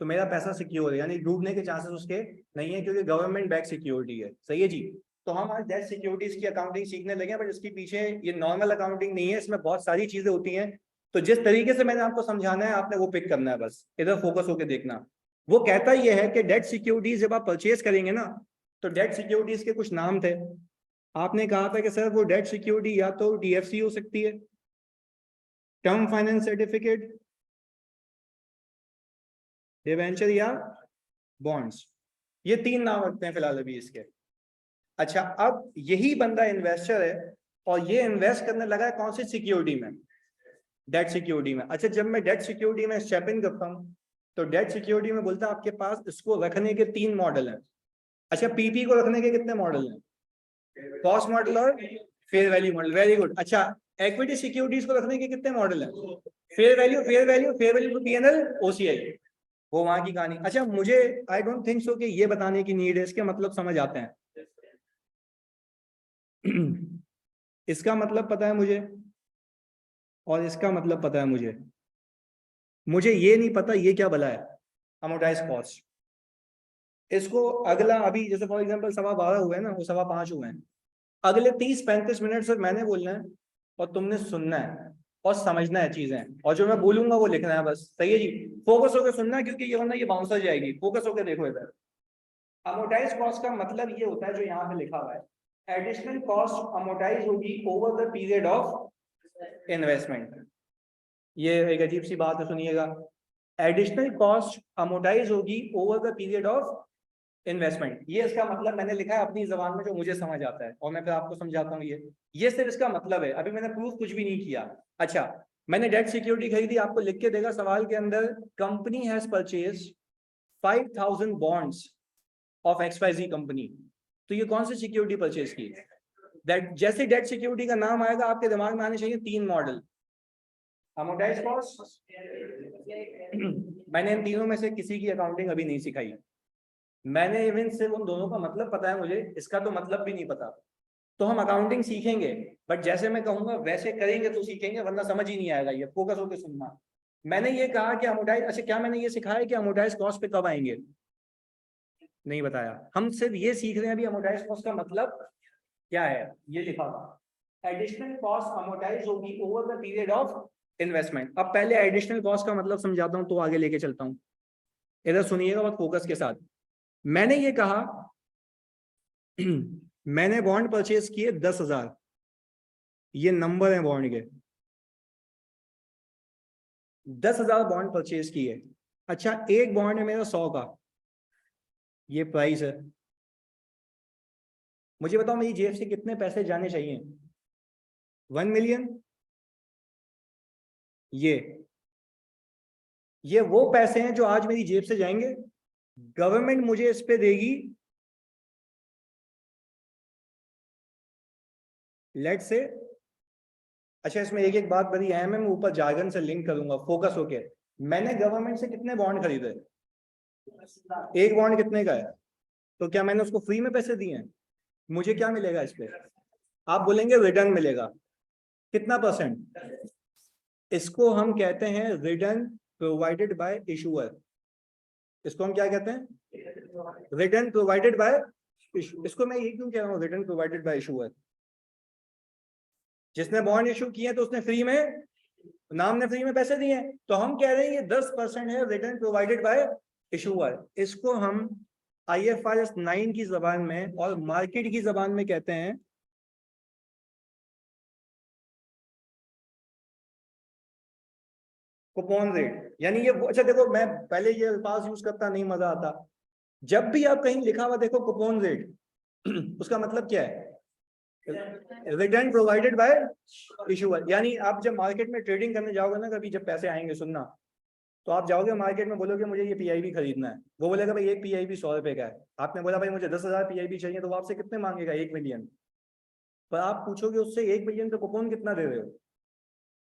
Speaker 1: तो मेरा पैसा सिक्योर है, यानी डूबने के चांसेस उसके नहीं है, क्योंकि गवर्नमेंट बैक सिक्योरिटी है। सही है जी। तो हम आज डेट सिक्योरिटीज की अकाउंटिंग सीखने लगे, बट इसके पीछे ये नॉर्मल अकाउंटिंग नहीं है, इसमें बहुत सारी चीजें होती हैं। तो जिस तरीके से मैंने आपको समझाना है, आपने वो पिक करना है, बस इधर फोकस होकर देखना। वो कहता ये है कि डेट सिक्योरिटीज जब आप परचेज करेंगे ना, तो डेट सिक्योरिटीज के कुछ नाम थे। आपने कहा था कि सर वो डेट सिक्योरिटी या तो डीएफसी हो सकती है, टर्म फाइनेंस सर्टिफिकेट, डिवेंचर या बॉन्ड्स। ये 3 नाम रखते हैं फिलहाल अभी इसके। अच्छा, अब यही बंदा इन्वेस्टर है और ये इन्वेस्ट करने लगा है कौन सी सिक्योरिटी में, डेट सिक्योरिटी में। अच्छा, जब मैं डेट सिक्योरिटी में स्टेप इन करता हूँ, तो डेट सिक्योरिटी में बोलता है आपके पास इसको रखने के 3 मॉडल हैं। अच्छा, पीपी को रखने के कितने मॉडल हैं, कॉस्ट मॉडल और fair value model. Very good. अच्छा, इक्विटी सिक्योरिटीज को रखने के कितने मॉडल हैं, fair value, fair value, fair value to PNL, OCI, वो वहां की कहानी। अच्छा, मुझे आई डोंट थिंक सो कि ये बताने की नीड है, इसके मतलब समझ आते हैं। इसका मतलब पता है मुझे, और इसका मतलब पता है मुझे। मुझे ये नहीं पता ये क्या भला है, अमोर्टाइज कॉस्ट। इसको अगला, अभी जैसे फॉर एग्जांपल 12:15 हुए ना, वो 5:15 हुए हैं, अगले 30-35 मिनट से मैंने बोलना है और तुमने सुनना है और समझना है चीजें, और जो मैं बोलूंगा वो लिखना है, बस। सही है जी। फोकस होकर सुनना है, क्योंकि ये वरना ये बाउंसर जाएगी। फोकस होकर देखो इधर। अमोर्टाइज कॉस्ट का मतलब ये होता है जो यहाँ पे लिखा हुआ है, एडिशनल कॉस्ट अमोर्टाइज होगी over the period of investment. ये एक अजीब सी बात है, सुनिएगा। एडिशनल कॉस्ट अमोर्टाइज होगी over the period of investment. ये इसका मतलब मैंने लिखा है अपनी जबान में, जो मुझे समझ आता है, और मैं फिर आपको समझाता हूँ। ये सिर्फ इसका मतलब है, अभी मैंने प्रूफ कुछ भी नहीं किया। अच्छा, मैंने डेट सिक्योरिटी खरीदी, आपको लिख के देगा सवाल के अंदर, company has purchase 5000 bonds of XYZ company. तो ये कौन सी सिक्योरिटी परचेज की, दैट जैसे डेट सिक्योरिटी का नाम आएगा आपके दिमाग में आने चाहिए 3 मॉडल। अमोर्टाइज कॉस्ट, मैंने इन तीनों में से किसी की अकाउंटिंग अभी नहीं सिखाई। मैंने इवन सिर्फ उन दोनों का मतलब पता है मुझे, इसका तो मतलब भी नहीं पता। तो हम अकाउंटिंग सीखेंगे, बट जैसे मैं कहूंगा वैसे करेंगे तो सीखेंगे, वरना समझ ही नहीं आएगा। ये फोकस होकर सुनना। मैंने ये कहा कि अमोर्टाइज, अच्छा क्या मैंने ये सिखाया कि अमोर्टाइज कॉस्ट पे कब आएंगे, नहीं बताया। हम सिर्फ ये सीख रहे हैं अभी अमोर्टाइज कॉस्ट का मतलब क्या है। ये लिखा था एडिशनल कॉस्ट अमोर्टाइज होगी over the period of investment. अब पहले एडिशनल कॉस्ट का मतलब समझाता हूं, तो आगे लेके चलता हूं। इधर सुनिएगा बहुत फोकस के साथ। मैंने ये कहा मैंने बॉन्ड परचेज किए 10,000, ये नंबर है बॉन्ड के, 10,000 बॉन्ड परचेज किए। अच्छा, एक बॉन्ड है मेरा 100 का, ये प्राइस है। मुझे बताओ मेरी जेब से कितने पैसे जाने चाहिए, 1 मिलियन। ये वो पैसे हैं जो आज मेरी जेब से जाएंगे, गवर्नमेंट मुझे इस पे देगी, लेट से। अच्छा, इसमें एक एक बात बड़ी अहम है, मैं ऊपर जार्गन से लिंक करूंगा, फोकस होके। मैंने गवर्नमेंट से कितने बॉन्ड खरीदे, एक बॉन्ड कितने का है, तो क्या मैंने उसको फ्री में पैसे दिए हैं, मुझे क्या मिलेगा इस पे, आप बोलेंगे रिटर्न मिलेगा, कितना %। इसको हम कहते हैं रिटर्न प्रोवाइडेड बाय इशूअर। इसको हम क्या कहते हैं, रिटर्न प्रोवाइडेड बाय। इसको मैं ये क्यों कह रहा हूँ रिटर्न प्रोवाइडेड बाय इशूअर, जिसने बॉन्ड इशू किए तो उसने फ्री में, नाम ने फ्री में पैसे दिए हैं, तो हम कह रहे हैं ये 10% है रिटर्न प्रोवाइडेड बाय इशूअर। इसको हम IFRS 9 की जबान में और मार्केट की जबान में कहते हैं कूपन रेट। यानी ये, अच्छा देखो, मैं पहले ये अल्फाज यूज करता नहीं मजा आता। जब भी आप कहीं लिखा हुआ देखो कूपन रेट, उसका मतलब क्या है, रिटर्न प्रोवाइडेड बाय इशूअर, यानी आप जब मार्केट में ट्रेडिंग करने जाओगे ना, कभी जब पैसे आएंगे, सुनना, तो आप जाओगे मार्केट में, बोलोगे मुझे ये पीआईबी खरीदना है, वो बोलेगा भाई एक पीआईबी 100 रुपए का है। आपने बोला भाई मुझे 10,000 पीआईबी चाहिए, तो वो आपसे कितने मांगेगा? 1 मिलियन। पर आप पूछोगे उससे 1 मिलियन पे कूपन कितना दे रहे हो?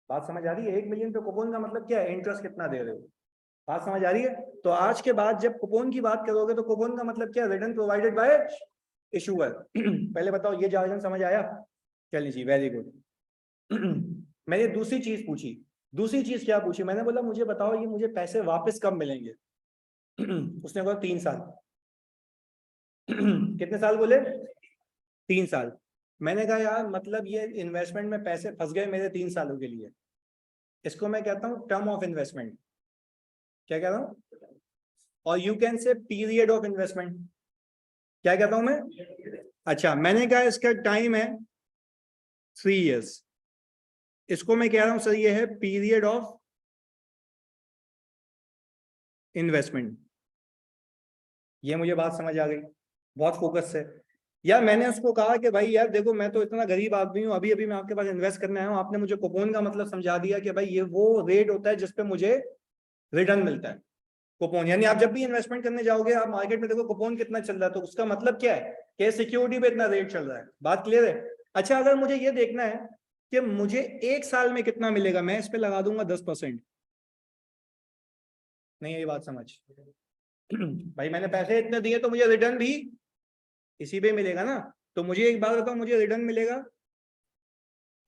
Speaker 1: बात समझ आ रही है? 1 मिलियन पे कूपन का मतलब क्या है? इंटरेस्ट कितना दे रहे हो? बात समझ आ रही है? तो आज के बाद जब कूपन की बात करोगे तो कूपन का मतलब क्या? Return provided bye issuer. पहले बताओ ये जार्गन समझ आया? चलिए जी, वेरी गुड। मैंने दूसरी चीज पूछी। दूसरी चीज क्या पूछी? मैंने बोला मुझे बताओ ये मुझे पैसे वापस कब मिलेंगे? उसने बोला 3 साल। कितने साल बोले? 3 साल। मैंने कहा यार मतलब ये इन्वेस्टमेंट में पैसे फंस गए मेरे 3 सालों के लिए। इसको मैं कहता हूं टर्म ऑफ इन्वेस्टमेंट। क्या कहता हूं? और you can say period of investment. क्या कहता हूं मैं? अच्छा, मैंने कहा इसका टाइम है 3 years। इसको मैं कह रहा हूं सर ये है पीरियड ऑफ इन्वेस्टमेंट। ये मुझे बात समझ आ गई बहुत फोकस से। यार मैंने उसको कहा कि भाई यार देखो मैं तो इतना गरीब आदमी हूँ, अभी अभी मैं आपके पास इन्वेस्ट करने आया हूँ, आपने मुझे कूपन का मतलब समझा दिया कि भाई ये वो रेट होता है जिसपे मुझे रिटर्न मिलता है। कूपन यानी आप जब भी इन्वेस्टमेंट करने जाओगे, आप मार्केट में देखो कूपन कितना चल रहा है, तो उसका मतलब क्या है कि सिक्योरिटी पे इतना रेट चल रहा है। बात क्लियर है? अच्छा, अगर मुझे ये देखना है कि मुझे 1 साल में कितना मिलेगा, मैं इस पे लगा दूंगा 10%। नहीं यही बात समझ? भाई मैंने पैसे इतने दिए तो मुझे रिटर्न भी इसी पे मिलेगा ना। तो मुझे एक बात बताओ, मुझे रिटर्न मिलेगा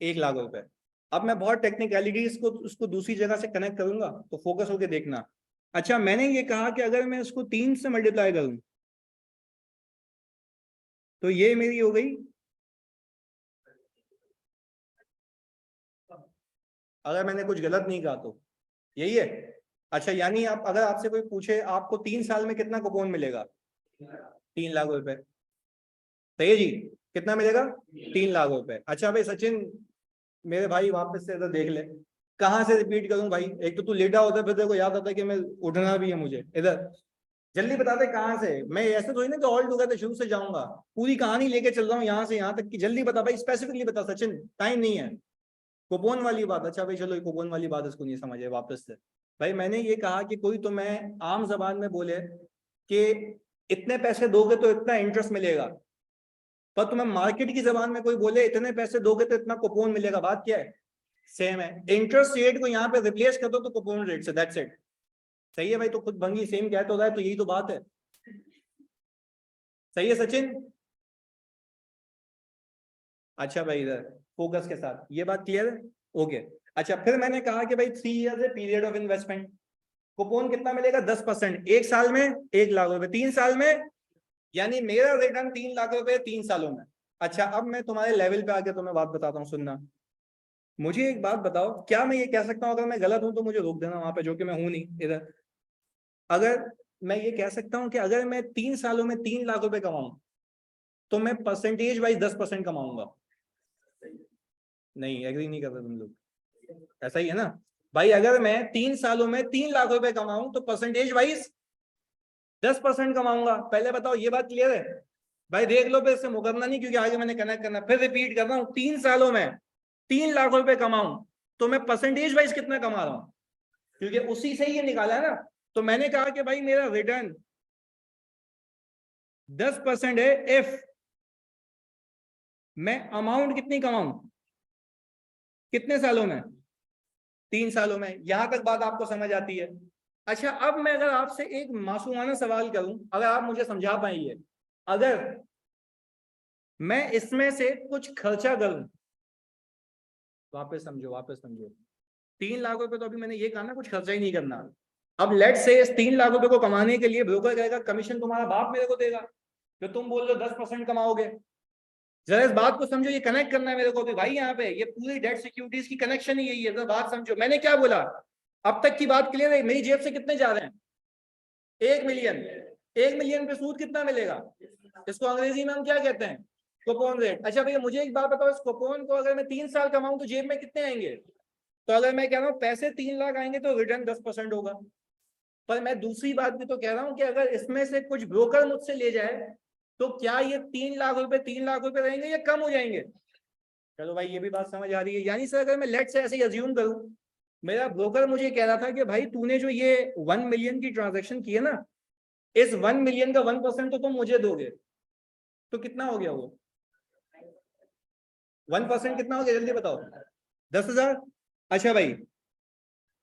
Speaker 1: 1 लाख रुपए। अब मैं बहुत टेक्निकलिटीज को उसको दूसरी जगह से कनेक्ट करूंगा, तो फोकस होके देखना। अच्छा, मैंने ये कहा कि अगर मैं इसको 3 से मल्टीप्लाई करूं तो ये मेरी हो गई, अगर मैंने कुछ गलत नहीं कहा तो यही है। अच्छा, यानी आप अगर आपसे कोई पूछे आपको 3 साल में कितना कूपन मिलेगा? 3 लाख रुपए। सही है जी? कितना मिलेगा? 3 लाख रुपए। अच्छा भाई सचिन मेरे भाई वापस से इधर देख ले, कहाँ से रिपीट करूं भाई? एक तो तू लेटा होता है, फिर तेरे को याद आता है कि मैं उठना भी है मुझे। इधर जल्दी बता दे कहाँ से। मैं ऐसे थोड़ी ना कि ऑल टुगेदर शुरू से जाऊंगा, पूरी कहानी लेके चल रहा हूँ यहाँ से यहाँ तक की। जल्दी बता भाई, स्पेसिफिकली बता सचिन, टाइम नहीं है। कुपन वाली बात, अच्छा भाई चलो कुपन वाली बात इसको नहीं समझे वापस से। भाई मैंने ये कहा कि कोई तो मैं आम जबान में बोले कि इतने पैसे दोगे तो इतना इंटरेस्ट मिलेगा, पर तुम्हें मार्केट की जबान में कोई बोले इतने पैसे दोगे तो इतना कूपन मिलेगा, बात क्या है? सेम है। इंटरेस्ट रेट को यहाँ पे रिप्लेस कर दो तो कूपन रेट से, दैट्स इट। सही है भाई? तो खुद भंगी सेम क्या तो रहा है, तो यही तो बात है। सही है सचिन? अच्छा भाई इधर फोकस के साथ ये बात क्लियर है? ओके। अच्छा, फिर मैंने कहा कि भाई 3 years है पीरियड ऑफ इन्वेस्टमेंट। कूपन कितना मिलेगा? 10%। 1 साल में 1 लाख रुपए, 3 साल में, यानी मेरा रिटर्न 3 लाख रुपए 3 सालों में। अच्छा, अब मैं तुम्हारे लेवल पे आके तुम्हें बात बताता हूँ, सुनना। मुझे एक बात बताओ, क्या मैं ये कह सकता हूँ, अगर मैं गलत हूं तो मुझे रोक देना वहां पे, जो कि मैं हूं नहीं इधर। अगर मैं ये कह सकता हूँ कि अगर मैं 3 सालों में 3 लाख रुपए कमाऊं तो मैं परसेंटेज वाइज 10% कमाऊंगा। नहीं एग्री नहीं कर रहे तुम लोग? ऐसा ही है ना भाई? अगर मैं 3 सालों में 3 लाख रुपए कमाऊं तो परसेंटेज वाइज 10% कमाऊंगा। पहले बताओ ये बात क्लियर है? भाई देख लो, फिर इससे मुकरना नहीं, क्योंकि आगे मैंने कनेक्ट करना। फिर रिपीट कर रहा हूँ, 3 सालों में 3 लाख रुपए कमाऊं तो मैं परसेंटेज वाइज कितना कमा रहा हूं, क्योंकि उसी से ही ये निकाला है ना। तो मैंने कहा कि भाई मेरा रिटर्न 10% है इफ मैं अमाउंट कितनी कमाऊं, कितने सालों में? 3 सालों में। यहां तक बात आपको समझ आती है? अच्छा, अब मैं अगर आपसे एक मासूमाना सवाल करूं, अगर आप मुझे समझा पाएंगे, अगर मैं इसमें से कुछ खर्चा करूं, वापस समझो वापस समझो, 3 लाख रुपए तो अभी मैंने ये कहा ना कुछ खर्चा ही नहीं करना। अब लेट से इस 3 लाख रुपए को कमाने के लिए ब्रोकर कहेगा कमीशन तुम्हारा बाप मेरे को देगा, जो तुम बोल रहे हो 10% कमाओगे। जरा इस बात को समझो, ये कनेक्ट करना है मेरे को भी भाई। यहाँ पे ये पूरी डेट सिक्योरिटीज की कनेक्शन ही यही है, तो बात समझो मैंने क्या बोला। अब तक की बात क्लियर है? मेरी जेब से कितने जा रहे हैं? 1 मिलियन। 1 मिलियन पे सूद कितना मिलेगा? इसको अंग्रेजी में हम क्या कहते हैं? Coupon rate. अच्छा भैया मुझे एक बात बताओ, इस कूपन को अगर मैं 3 साल कमाऊं तो जेब में कितने आएंगे? तो अगर मैं कह रहा हूँ पैसे 3 लाख आएंगे तो रिटर्न 10% होगा। पर मैं दूसरी बात भी तो कह रहा हूँ कि अगर इसमें से कुछ ब्रोकर मुझसे ले जाए तो क्या ये 3 लाख रुपए रहेंगे या कम हो जाएंगे? चलो भाई ये भी बात समझ आ रही है। यानी सर अगर मैं लेट से ऐसे ही अज्यूम करूं, मेरा ब्रोकर मुझे कह रहा था कि भाई तूने जो ये 1 मिलियन की ट्रांजैक्शन की है ना, इस 1 मिलियन का 1% तो तुम मुझे दोगे, तो कितना हो गया वो? 1% कितना हो गया जल्दी बताओ? 10,000। अच्छा भाई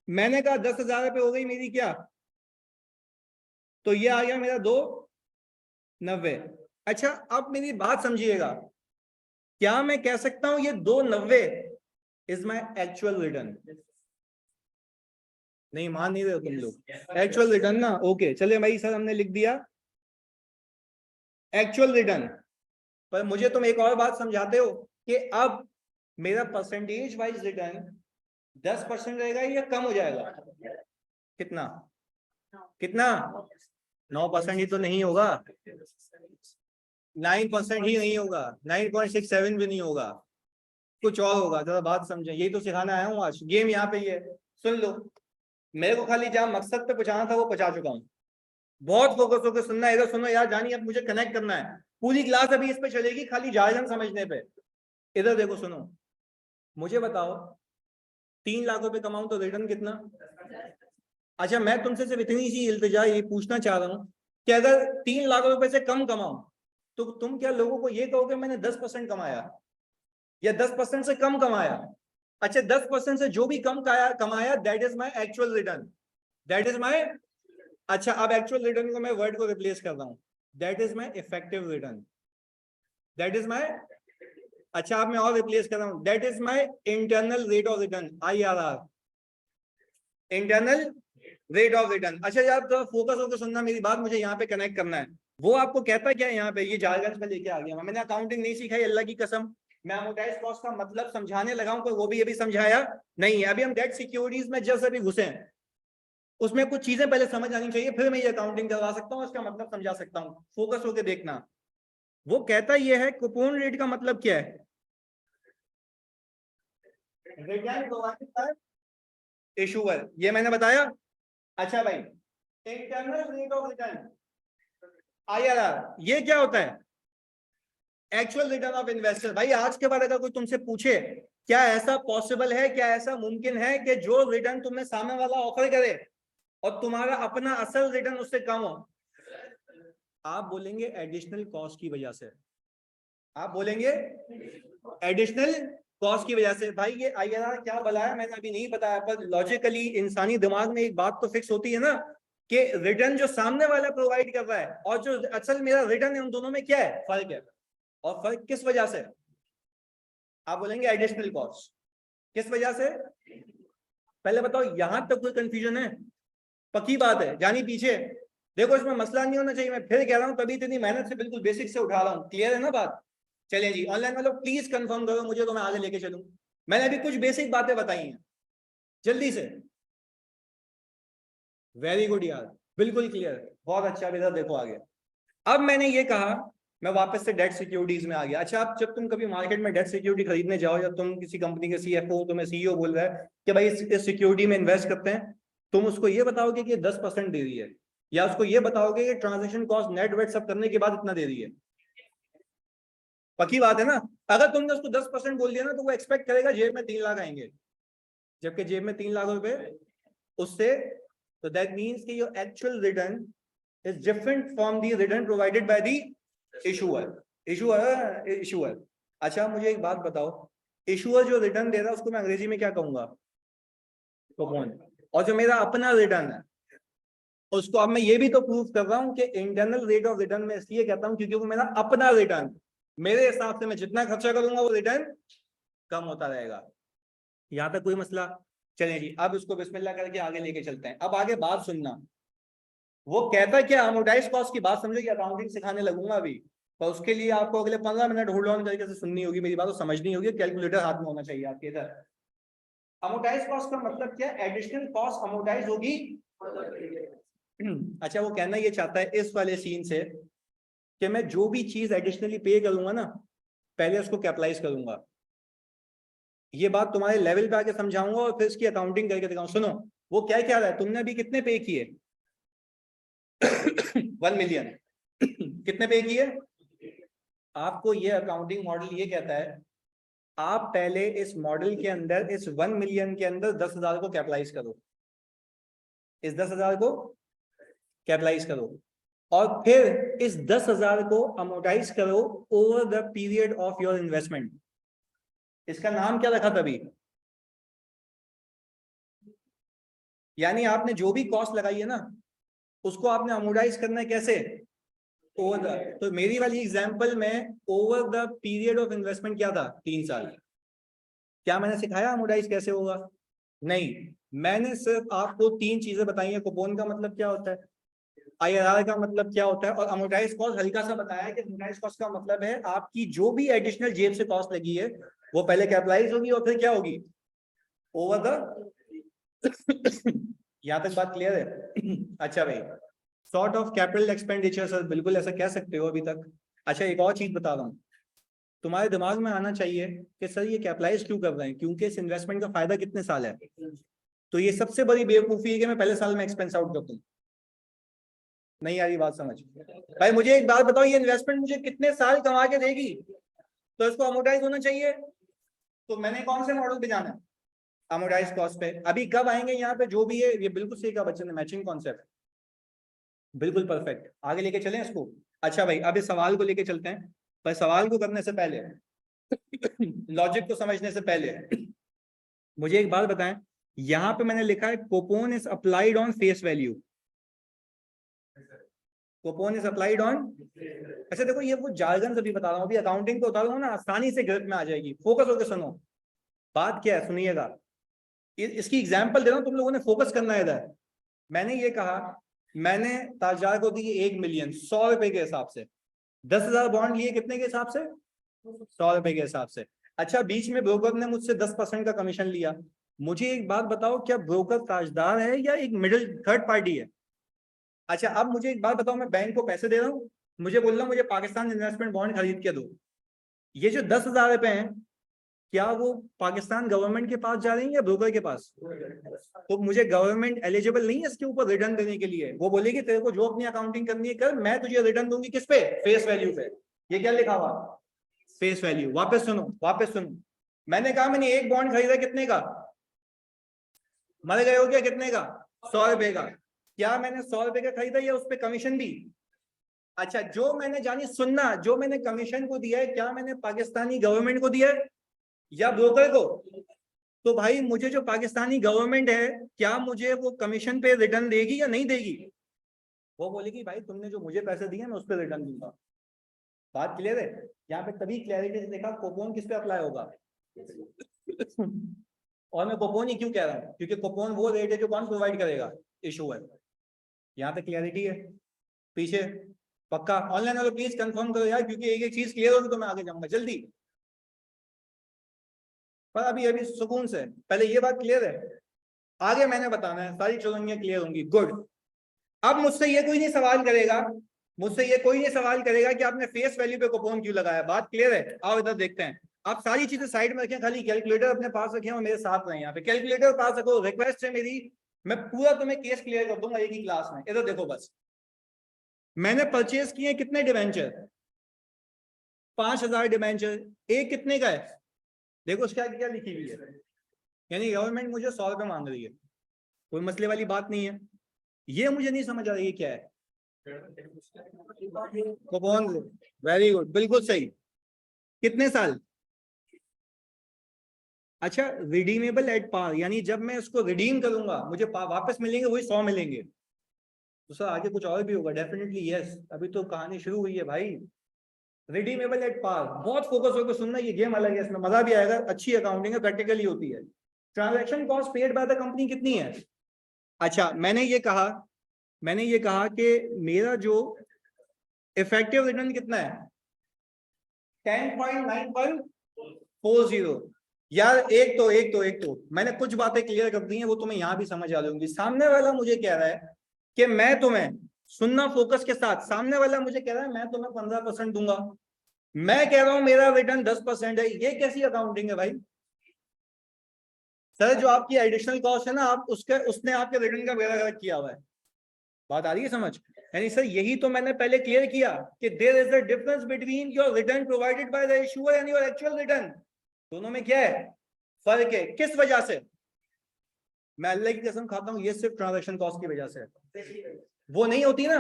Speaker 1: मैंने कहा 10,000 रुपये हो गई मेरी क्या, तो ये आ गया मेरा 290। अच्छा अब मेरी बात समझिएगा, क्या मैं कह सकता हूं ये 290 इज माई एक्चुअल रिटर्न? नहीं मान नहीं रहे हो तुम लोग, एक्चुअल रिटर्न ना। ओके चलिए भाई सर हमने लिख दिया एक्चुअल रिटर्न। पर मुझे तुम एक और बात समझाते हो कि अब मेरा परसेंटेज वाइज रिटर्न 10% रहेगा या कम हो जाएगा? कितना कितना? 9% ही तो नहीं होगा, 9% ही नहीं होगा, 9.67 भी नहीं होगा, कुछ और होगा। जरा बात समझे, यही तो सिखाना आया हूँ आज। गेम यहाँ पे ही है, सुन लो। मेरे को खाली जहां मकसद पे पहुंचाना था वो पहुंचा चुका हूँ। बहुत फोकस होकर सुनना है, इधर सुनो यार जानी, अब मुझे कनेक्ट करना है। पूरी क्लास अभी इस पे चलेगी खाली जार्गन समझने पे। इधर देखो सुनो, मुझे बताओ 3 लाख रुपए कमाऊं तो रिटर्न कितना? अच्छा मैं तुमसे सिर्फ इतनी सी इल्तिजा ये पूछना चाह रहा हूँ कि अगर 3 लाख रुपए से कम कमाऊं तो तुम क्या लोगों को ये कहोगे मैंने 10% कमाया या 10% से कम कमाया? अच्छा 10% से जो भी कम कमाया that is my actual return, that is my. अच्छा अब एक्चुअल रिटर्न को मैं वर्ड को रिप्लेस कर रहा हूं, that is my effective return, that is my. अच्छा अब मैं और रिप्लेस कर रहा हूं, that is my internal rate of return, IRR, internal rate of return. अच्छा यार तो फोकस होकर सुनना मेरी बात, मुझे यहाँ पे कनेक्ट करना है। वो आपको कहता क्या है यहाँ पे, ये जारगन में लेके आ गया। मैंने अकाउंटिंग नहीं सीखा है अल्लाह की कसम, मैं अमोर्टाइज्ड कॉस्ट का मतलब समझाने लगा हूं, पर वो भी अभी समझाया नहीं है। अभी हम डेट सिक्योरिटीज में जस्ट अभी घुसे हैं, उसमें कुछ चीजें पहले समझ आनी चाहिए, फिर मैं ये अकाउंटिंग करवा सकता हूँ, इसका मतलब समझा सकता हूँ। फोकस होकर देखना। वो कहता ये है कूपन रेट का मतलब क्या है? रिटर्न प्रोवाइडेड बाय इशूअर, ये मैंने बताया। अच्छा भाई internal rate of return IRR, ये क्या होता है? Actual return of investor. भाई आज के बाद अगर कोई तुमसे पूछे क्या ऐसा पॉसिबल है, क्या ऐसा मुमकिन है कि जो रिटर्न तुम्हें सामने वाला ऑफर करे और तुम्हारा अपना असल रिटर्न उससे कम हो, आप बोलेंगे एडिशनल कॉस्ट की वजह से, आप बोलेंगे एडिशनल कॉस्ट की वजह से। भाई ये IRR क्या भला है मैंने अभी नहीं बताया, पर लॉजिकली इंसानी दिमाग में एक बात तो फिक्स होती है ना कि रिटर्न जो सामने वाला प्रोवाइड कर रहा है और जो असल मेरा रिटर्न है, उन दोनों में क्या है फर्क है। और फर्क किस वजह से? आप बोलेंगे एडिशनल कॉस्ट। किस वजह से? पहले बताओ यहां तक कोई कंफ्यूजन है? पक्की बात है जानी पीछे? देखो इसमें मसला नहीं होना चाहिए, मैं फिर कह रहा हूं, तभी इतनी मेहनत से बिल्कुल बेसिक से उठा रहा हूं। क्लियर है ना बात? चलिए जी ऑनलाइन वालों प्लीज कंफर्म करो मुझे, तो मैं आगे लेके चलूं। मैंने अभी कुछ बेसिक बातें बताई हैं जल्दी से। वेरी गुड यार, बिल्कुल क्लियर, बहुत अच्छा। इधर देखो आगे, अब मैंने ये कहा मैं वापस से डेट सिक्योरिटीज में आ गया। अच्छा आप जब तुम कभी मार्केट में डेट सिक्योरिटी खरीदने जाओ, या तुम किसी कंपनी के CFO तुम्हें CEO बोल रहा है कि भाई इस सिक्योरिटी में इन्वेस्ट करते हैं, तुम उसको ये बताओगे कि 10% दे रही है, या उसको ये बताओगे कि ट्रांजेक्शन कॉस्ट नेट वेट सब करने के बाद इतना दे रही है? पक्की बात है ना? अगर तुमने उसको 10% बोल दिया ना, तो वो एक्सपेक्ट करेगा जेब में 3 लाख आएंगे, जबकि जेब में 3 लाख रुपए उससे। तो दैट मीन्स कि your actual return is different from the return provided by the issuer। अच्छा मुझे एक बात बताओ, इशूअर जो रिटर्न दे रहा है उसको मैं अंग्रेजी में क्या कहूंगा? कूपन। और जो मेरा अपना रिटर्न है उसको अब मैं ये भी तो प्रूव कर रहा हूं कि इंटरनल रेट ऑफ रिटर्न में इसलिए कहता हूं क्योंकि वो मेरा अपना रिटर्न, मेरे हिसाब से मैं जितना खर्चा करूंगा वो रिटर्न कम होता रहेगा। यहां तक कोई मसला? चलें जी अब उसको बिस्मिल्लाह करके आगे लेके चलते हैं। अब आगे बात सुनना, वो कहता क्या अमोर्टाइज्ड कॉस्ट की बात समझो कि अकाउंटिंग सिखाने लगूंगा अभी, पर उसके लिए आपको अगले 15 मिनट होल्ड ऑन तरीके से सुननी होगी, मेरी बात को समझनी होगी, कैलकुलेटर हाथ में होना चाहिए आपके इधर। अमोर्टाइज्ड कॉस्ट का मतलब क्या? एडिशनल कॉस्ट अमोर्टाइज होगी। अच्छा वो कहना ये चाहता है इस वाले सीन से कि मैं जो भी चीज एडिशनली पे करूंगा ना, पहले उसको कैपिटलाइज करूंगा। ये बात तुम्हारे लेवल पे आके समझाऊंगा और फिर इसकी अकाउंटिंग करके दिखाऊंगा। सुनो वो क्या क्या रहा है, तुमने अभी कितने पे किए? 1 मिलियन। कितने पे किए? आपको ये अकाउंटिंग मॉडल ये कहता है आप पहले इस मॉडल के अंदर इस 1 मिलियन के अंदर 10,000 को कैपिटलाइज करो, इस 10,000 को कैपिटलाइज करो और फिर इस 10,000 को अमोर्टाइज करो over the period of your investment. इसका नाम क्या रखा तभी? यानी आपने जो भी कॉस्ट लगाई है ना उसको आपने अमोर्टाइज करना है कैसे? ओवर द, तो मेरी वाली एग्जांपल में over the period of investment क्या था? 3 साल। क्या मैंने सिखाया अमोर्टाइज कैसे होगा? नहीं, मैंने सिर्फ आपको 3 चीजें बताई हैं। कूपन का मतलब क्या होता है, IRR का मतलब क्या होता है, और अमोर्टाइज कॉस्ट हल्का सा बताया कि अमोर्टाइज कॉस्ट का मतलब है आपकी जो भी एडिशनल जेब से कॉस्ट लगी है वो पहले कैपिटलाइज होगी और फिर क्या होगी? ओवर द यहां तक बात क्लियर है? अच्छा भाई, sort of capital expenditure sir, बिल्कुल ऐसा कह सकते हो अभी तक। अच्छा, एक और चीज बता रहा हूँ, तुम्हारे दिमाग में आना चाहिए कि सर ये कैपिटलाइज क्यों कर रहे हैं, क्योंकि इस इन्वेस्टमेंट का फायदा कितने साल है। तो ये सबसे बड़ी बेवकूफी है कि मैं पहले साल में एक्सपेंस आउट कर दूं। नहीं आ रही बात समझ? भाई मुझे एक बात बताओ, ये इन्वेस्टमेंट मुझे कितने साल कमा के देगी, तो इसको अमोर्टाइज होना चाहिए। तो मैंने कौन से मॉडल पे जाना है? अमोर्टाइज कॉस्ट पे। अभी कब आएंगे यहाँ पे जो भी है, ये बिल्कुल सही कहा बच्चे ने, मैचिंग कॉन्सेप्ट बिल्कुल परफेक्ट। आगे लेके चलें इसको। अच्छा भाई, अब इस सवाल को लेके चलते हैं, पर सवाल को करने से पहले लॉजिक को समझने से पहले मुझे एक बात बताएं, यहां पे मैंने लिखा है coupon is applied on face value. Coupon is applied on, अच्छा देखो ये वो जार्गन अभी बता रहा हूँ, अभी अकाउंटिंग को बता रहा हूँ ना, आसानी से ग्रिप में आ जाएगी। फोकस होकर सुनो, बात क्या है सुनिएगा। इसकी एग्जांपल दे रहा हूँ, तुम लोगों ने फोकस करना है इधर। मैंने ये कहा, मैंने ताजदार को दी 1 मिलियन 100 रुपए के हिसाब से, 10,000 बॉन्ड लिए कितने के हिसाब से? 100 रुपए के हिसाब से। अच्छा, बीच में ब्रोकर ने मुझसे 10% का कमीशन लिया। मुझे एक बात बताओ, क्या ब्रोकर ताजदार है या एक मिडिल थर्ड पार्टी है? अच्छा, अब मुझे एक बात बताओ, मैं बैंक को पैसे दे रहा हूँ, मुझे बोल रहा हूँ मुझे पाकिस्तान इन्वेस्टमेंट बॉन्ड खरीद के दो। ये जो 10,000 रुपए हैं, क्या वो पाकिस्तान गवर्नमेंट के पास जा रहे हैं या ब्रोकर के पास? तो मुझे गवर्नमेंट एलिजिबल नहीं है इसके ऊपर रिटर्न देने के लिए। वो बोलेगी तेरे को जो अपनी अकाउंटिंग करनी है कर, मैं तुझे रिटर्न दूंगी किस पे? फेस वैल्यू पे। ये क्या लिखा हुआ? Face value. वापस सुनो, वापस सुनो, मैंने कहा मैंने एक बॉन्ड खरीदा कितने का? मर गए हो क्या? कितने का? 100 रुपए का। क्या मैंने 100 रुपए का खरीदा या उस पर कमीशन दी? अच्छा, जो मैंने जानी सुनना, जो मैंने कमीशन को दिया है, क्या मैंने पाकिस्तानी गवर्नमेंट को दिया है या ब्रोकर को? तो भाई मुझे जो पाकिस्तानी गवर्नमेंट है, क्या मुझे वो कमीशन पे रिटर्न देगी या नहीं देगी? वो बोलेगी भाई तुमने जो मुझे पैसे दिए मैं उस पर रिटर्न दूंगा। बात क्लियर है? यहाँ पे तभी क्लैरिटी से देखा कूपन किस पे अप्लाई होगा। और मैं कूपन ही क्यों कह रहा हूँ, क्योंकि कूपन वो रेट है जो कौन प्रोवाइड करेगा? इशूअर। यहाँ पे क्लैरिटी है पीछे? पक्का? ऑनलाइन वालों प्लीज कंफर्म करो यार, क्योंकि एक एक चीज क्लियर होगी तो मैं आगे जाऊंगा जल्दी। पर अभी अभी सुकून से पहले ये बात क्लियर है, आगे मैंने बताना है, सारी चुनौतियां क्लियर होंगी। गुड। अब मुझसे ये कोई नहीं सवाल करेगा, मुझसे ये कोई नहीं सवाल करेगा कि आपने फेस वैल्यू पे कूपन क्यों लगाया। बात क्लियर है? आओ इधर देखते हैं। आप सारी चीजें साइड में रखें, खाली कैलकुलेटर अपने पास रखें और मेरे साथ रहें। यहाँ पे कैलकुलेटर पास रखो, रिक्वेस्ट है मेरी, मैं पूरा तुम्हें केस क्लियर कर दूंगा एक ही क्लास में। इधर देखो बस, मैंने परचेज किए कितने डिवेंचर? 5,000 डिवेंचर। एक कितने का है? देखो उसका क्या लिखी हुई है, यानी गवर्नमेंट मुझे 100 रुपए मांग रही है, कोई मसले वाली बात नहीं है। ये मुझे नहीं समझ आ रही है क्या है। कूपन, वेरी गुड, बिल्कुल सही। कितने साल? अच्छा, रिडीमेबल एट पार, यानी जब मैं इसको रिडीम करूंगा मुझे वापस मिलेंगे वही 100 मिलेंगे। तो सर आगे कुछ और भी होगा? डेफिनेटली यस, अभी तो कहानी शुरू हुई है भाई। रिडीमेबल एट पार, बहुत फोकस होकर सुनना, ये गेम अलग है, इसमें मजा भी आएगा, अच्छी अकाउंटिंग है, प्रैक्टिकली होती है। Transaction cost paid by the company कितनी है? अच्छा, मैंने ये कहा कि मेरा जो इफेक्टिव रिटर्न कितना है? 10.9140। यार एक तो मैंने कुछ बातें क्लियर कर दी हैं, वो तुम्हें यहां भी समझ आ जाएंगी। सामने वाला मुझे कह रहा है कि मैं तुम्हें, सुनना फोकस के साथ, सामने वाला मुझे कह रहा है मैं तुम्हें 15% दूंगा, मैं कह रहा हूं मेरा रिटर्न 10% है। ये कैसी अकाउंटिंग है भाई? सर जो आपकी एडिशनल कॉस्ट है ना, आप उसके उसने आपके रिटर्न का वगैरह किया हुआ है। बात आ रही है समझ? यानी सर यही तो मैंने पहले क्लियर किया कि there is a difference between your return provided by the issuer and your actual return. दोनों में क्या है, फर्क है। किस वजह से? मैं अल्लाह की कसम खाता हूं, ये सिर्फ ट्रांजैक्शन कॉस्ट की वजह से है। वो नहीं होती ना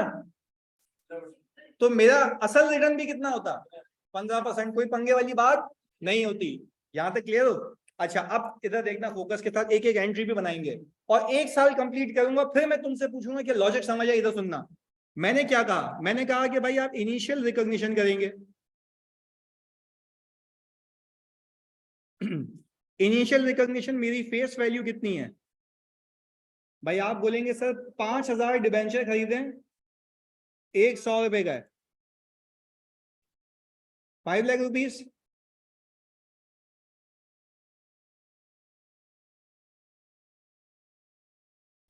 Speaker 1: तो मेरा असल रिटर्न भी कितना होता, 15%। कोई पंगे वाली बात नहीं होती। यहां तक क्लियर हो? अच्छा, अब इधर देखना, फोकस के साथ एक एक एंट्री भी बनाएंगे और 1 साल कंप्लीट करूंगा, फिर मैं तुमसे पूछूंगा कि लॉजिक समझ आया। इधर सुनना, मैंने क्या कहा? मैंने कहा कि भाई आप इनिशियल रिकॉग्निशन करेंगे। इनिशियल रिकॉग्निशन मेरी फेस वैल्यू कितनी है भाई? आप बोलेंगे सर 5,000 डिबेंचर खरीदें, 100 रुपए का है, 5 लाख रुपीज।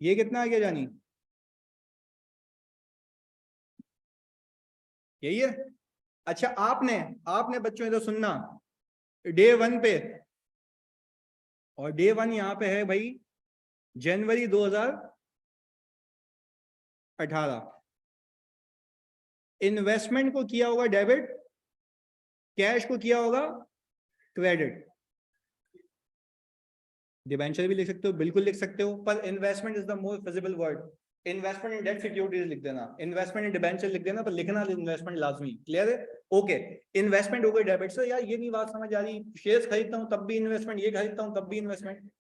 Speaker 1: ये कितना आ गया जानी? यही है। अच्छा, आपने आपने बच्चों इधर सुनना, डे 1 पे, और डे 1 यहां पे है भाई जनवरी 2018। इन्वेस्टमेंट को किया होगा डेबिट, कैश को किया होगा क्रेडिट। डिबेंचर भी लिख सकते हो, बिल्कुल लिख सकते हो, पर investment is the more feasible word. Investment in debt securities लिख देना, इन्वेस्टमेंट इन डिबेंचर लिख देना, पर लिखना इन्वेस्टमेंट लाजमी। क्लियर है? ओके। इन्वेस्टमेंट हो गई डेबिट से। यार ये नहीं बात समझ आ रही, शेयर्स खरीदता हूं तब भी इन्वेस्टमेंट, ये खरीदता हूं तब भी इन्वेस्टमेंट।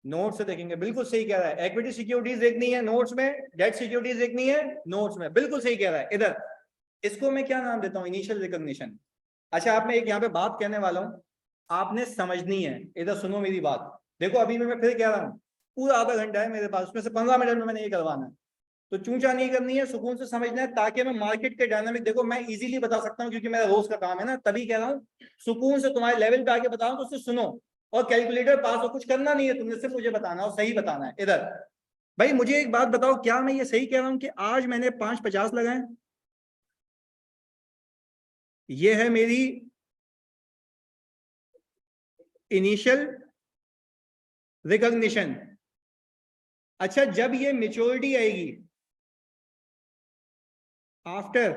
Speaker 1: नोट्स से देखेंगे, बिल्कुल सही कह रहा है। इक्विटी सिक्योरिटीज देखनी है नोट्स में, डेट सिक्योरिटीज देखनी है नोट्स में, बिल्कुल सही कह रहा है। इधर इसको मैं क्या नाम देता हूं? Initial recognition. अच्छा, आप मैं एक यहाँ पे बात कहने वाला हूँ, आपने समझनी है। इधर सुनो मेरी बात। देखो अभी मैं फिर कह रहा हूँ, पूरा आधा घंटा है मेरे पास, उसमें से 15 मिनट में मैंने ये करवाना है, तो चूचा नहीं करनी है, सुकून से समझना है, ताकि मैं मार्केट के डायनामिक, देखो मैं इजीली बता सकता हूँ क्योंकि मेरा रोज का काम है ना, तभी कह रहा हूँ सुकून से तुम्हारे लेवल पे आके बताऊं तो उससे सुनो। और कैलकुलेटर पास हो, कुछ करना नहीं है तुमने, सिर्फ मुझे बताना और सही बताना है। इधर भाई मुझे एक बात बताओ, क्या मैं ये सही कह रहा हूँ कि आज मैंने 550 लगाए? ये है मेरी इनिशियल रिकॉग्निशन। अच्छा, जब ये मेच्योरिटी आएगी आफ्टर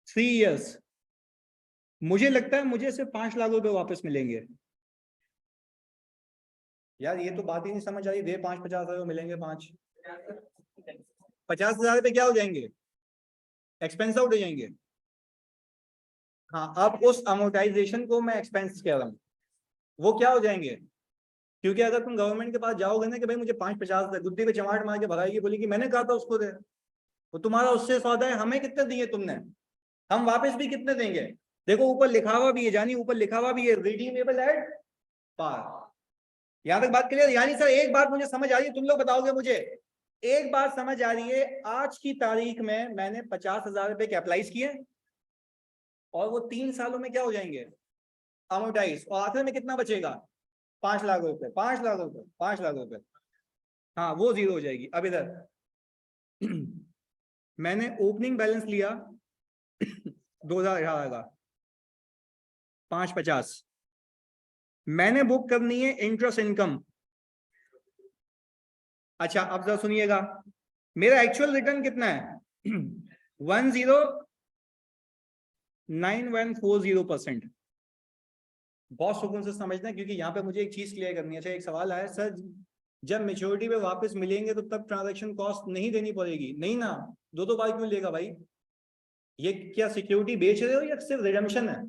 Speaker 1: 3 इयर्स, मुझे लगता है मुझे सिर्फ 5 लाख रुपए वापस मिलेंगे। यार ये तो बात ही नहीं समझ आ रही। दे 5, 50 हजार मिलेंगे, 50,000 रुपए क्या हो जाएंगे? एक्सपेंस आउट हो जाएंगे। हाँ, अब उस अमोर्टाइजेशन को मैं एक्सपेंस कह रहा हूँ, वो क्या हो जाएंगे? क्योंकि अगर तुम गवर्नमेंट के पास जाओगे ना कि भाई मुझे 550 दे, गुद्दी पे चमाट मार के भगाएगी, बोली कि मैंने कहा था उसको दे, वो तुम्हारा उससे सौदा है। हमें कितने दिए तुमने, हम वापस भी कितने देंगे? देखो ऊपर लिखा हुआ भी है जानी, ऊपर लिखा हुआ भी है रिडीमेबल एट पार। यहां तक बात क्लियर? यानी सर एक बात मुझे समझ आ रही है, तुम लोग बताओगे मुझे। एक बात समझ आ रही है, आज की तारीख में मैंने 50,000 रुपए कैपिटलाइज किए और वो 3 सालों में क्या हो जाएंगे? अमोर्टाइज। और आखिर में कितना बचेगा? 5 लाख रुपए, 5 लाख रुपए, 5 लाख रुपए। हाँ, वो जीरो हो जाएगी। अब इधर मैंने ओपनिंग बैलेंस लिया 2018 का 550। मैंने बुक करनी है इंटरेस्ट इनकम। अच्छा, अब जरा सुनिएगा, मेरा एक्चुअल रिटर्न कितना है? 109140%। बहुत सुकून से समझना, क्योंकि यहाँ पे मुझे एक चीज क्लियर करनी है। अच्छा, एक सवाल आया सर, जब मेच्योरिटी पे वापस मिलेंगे तो तब ट्रांजैक्शन कॉस्ट नहीं देनी पड़ेगी? नहीं ना, दो बार क्यों लेगा भाई? ये क्या सिक्योरिटी बेच रहे हो या सिर्फ रिडेम्पशन है?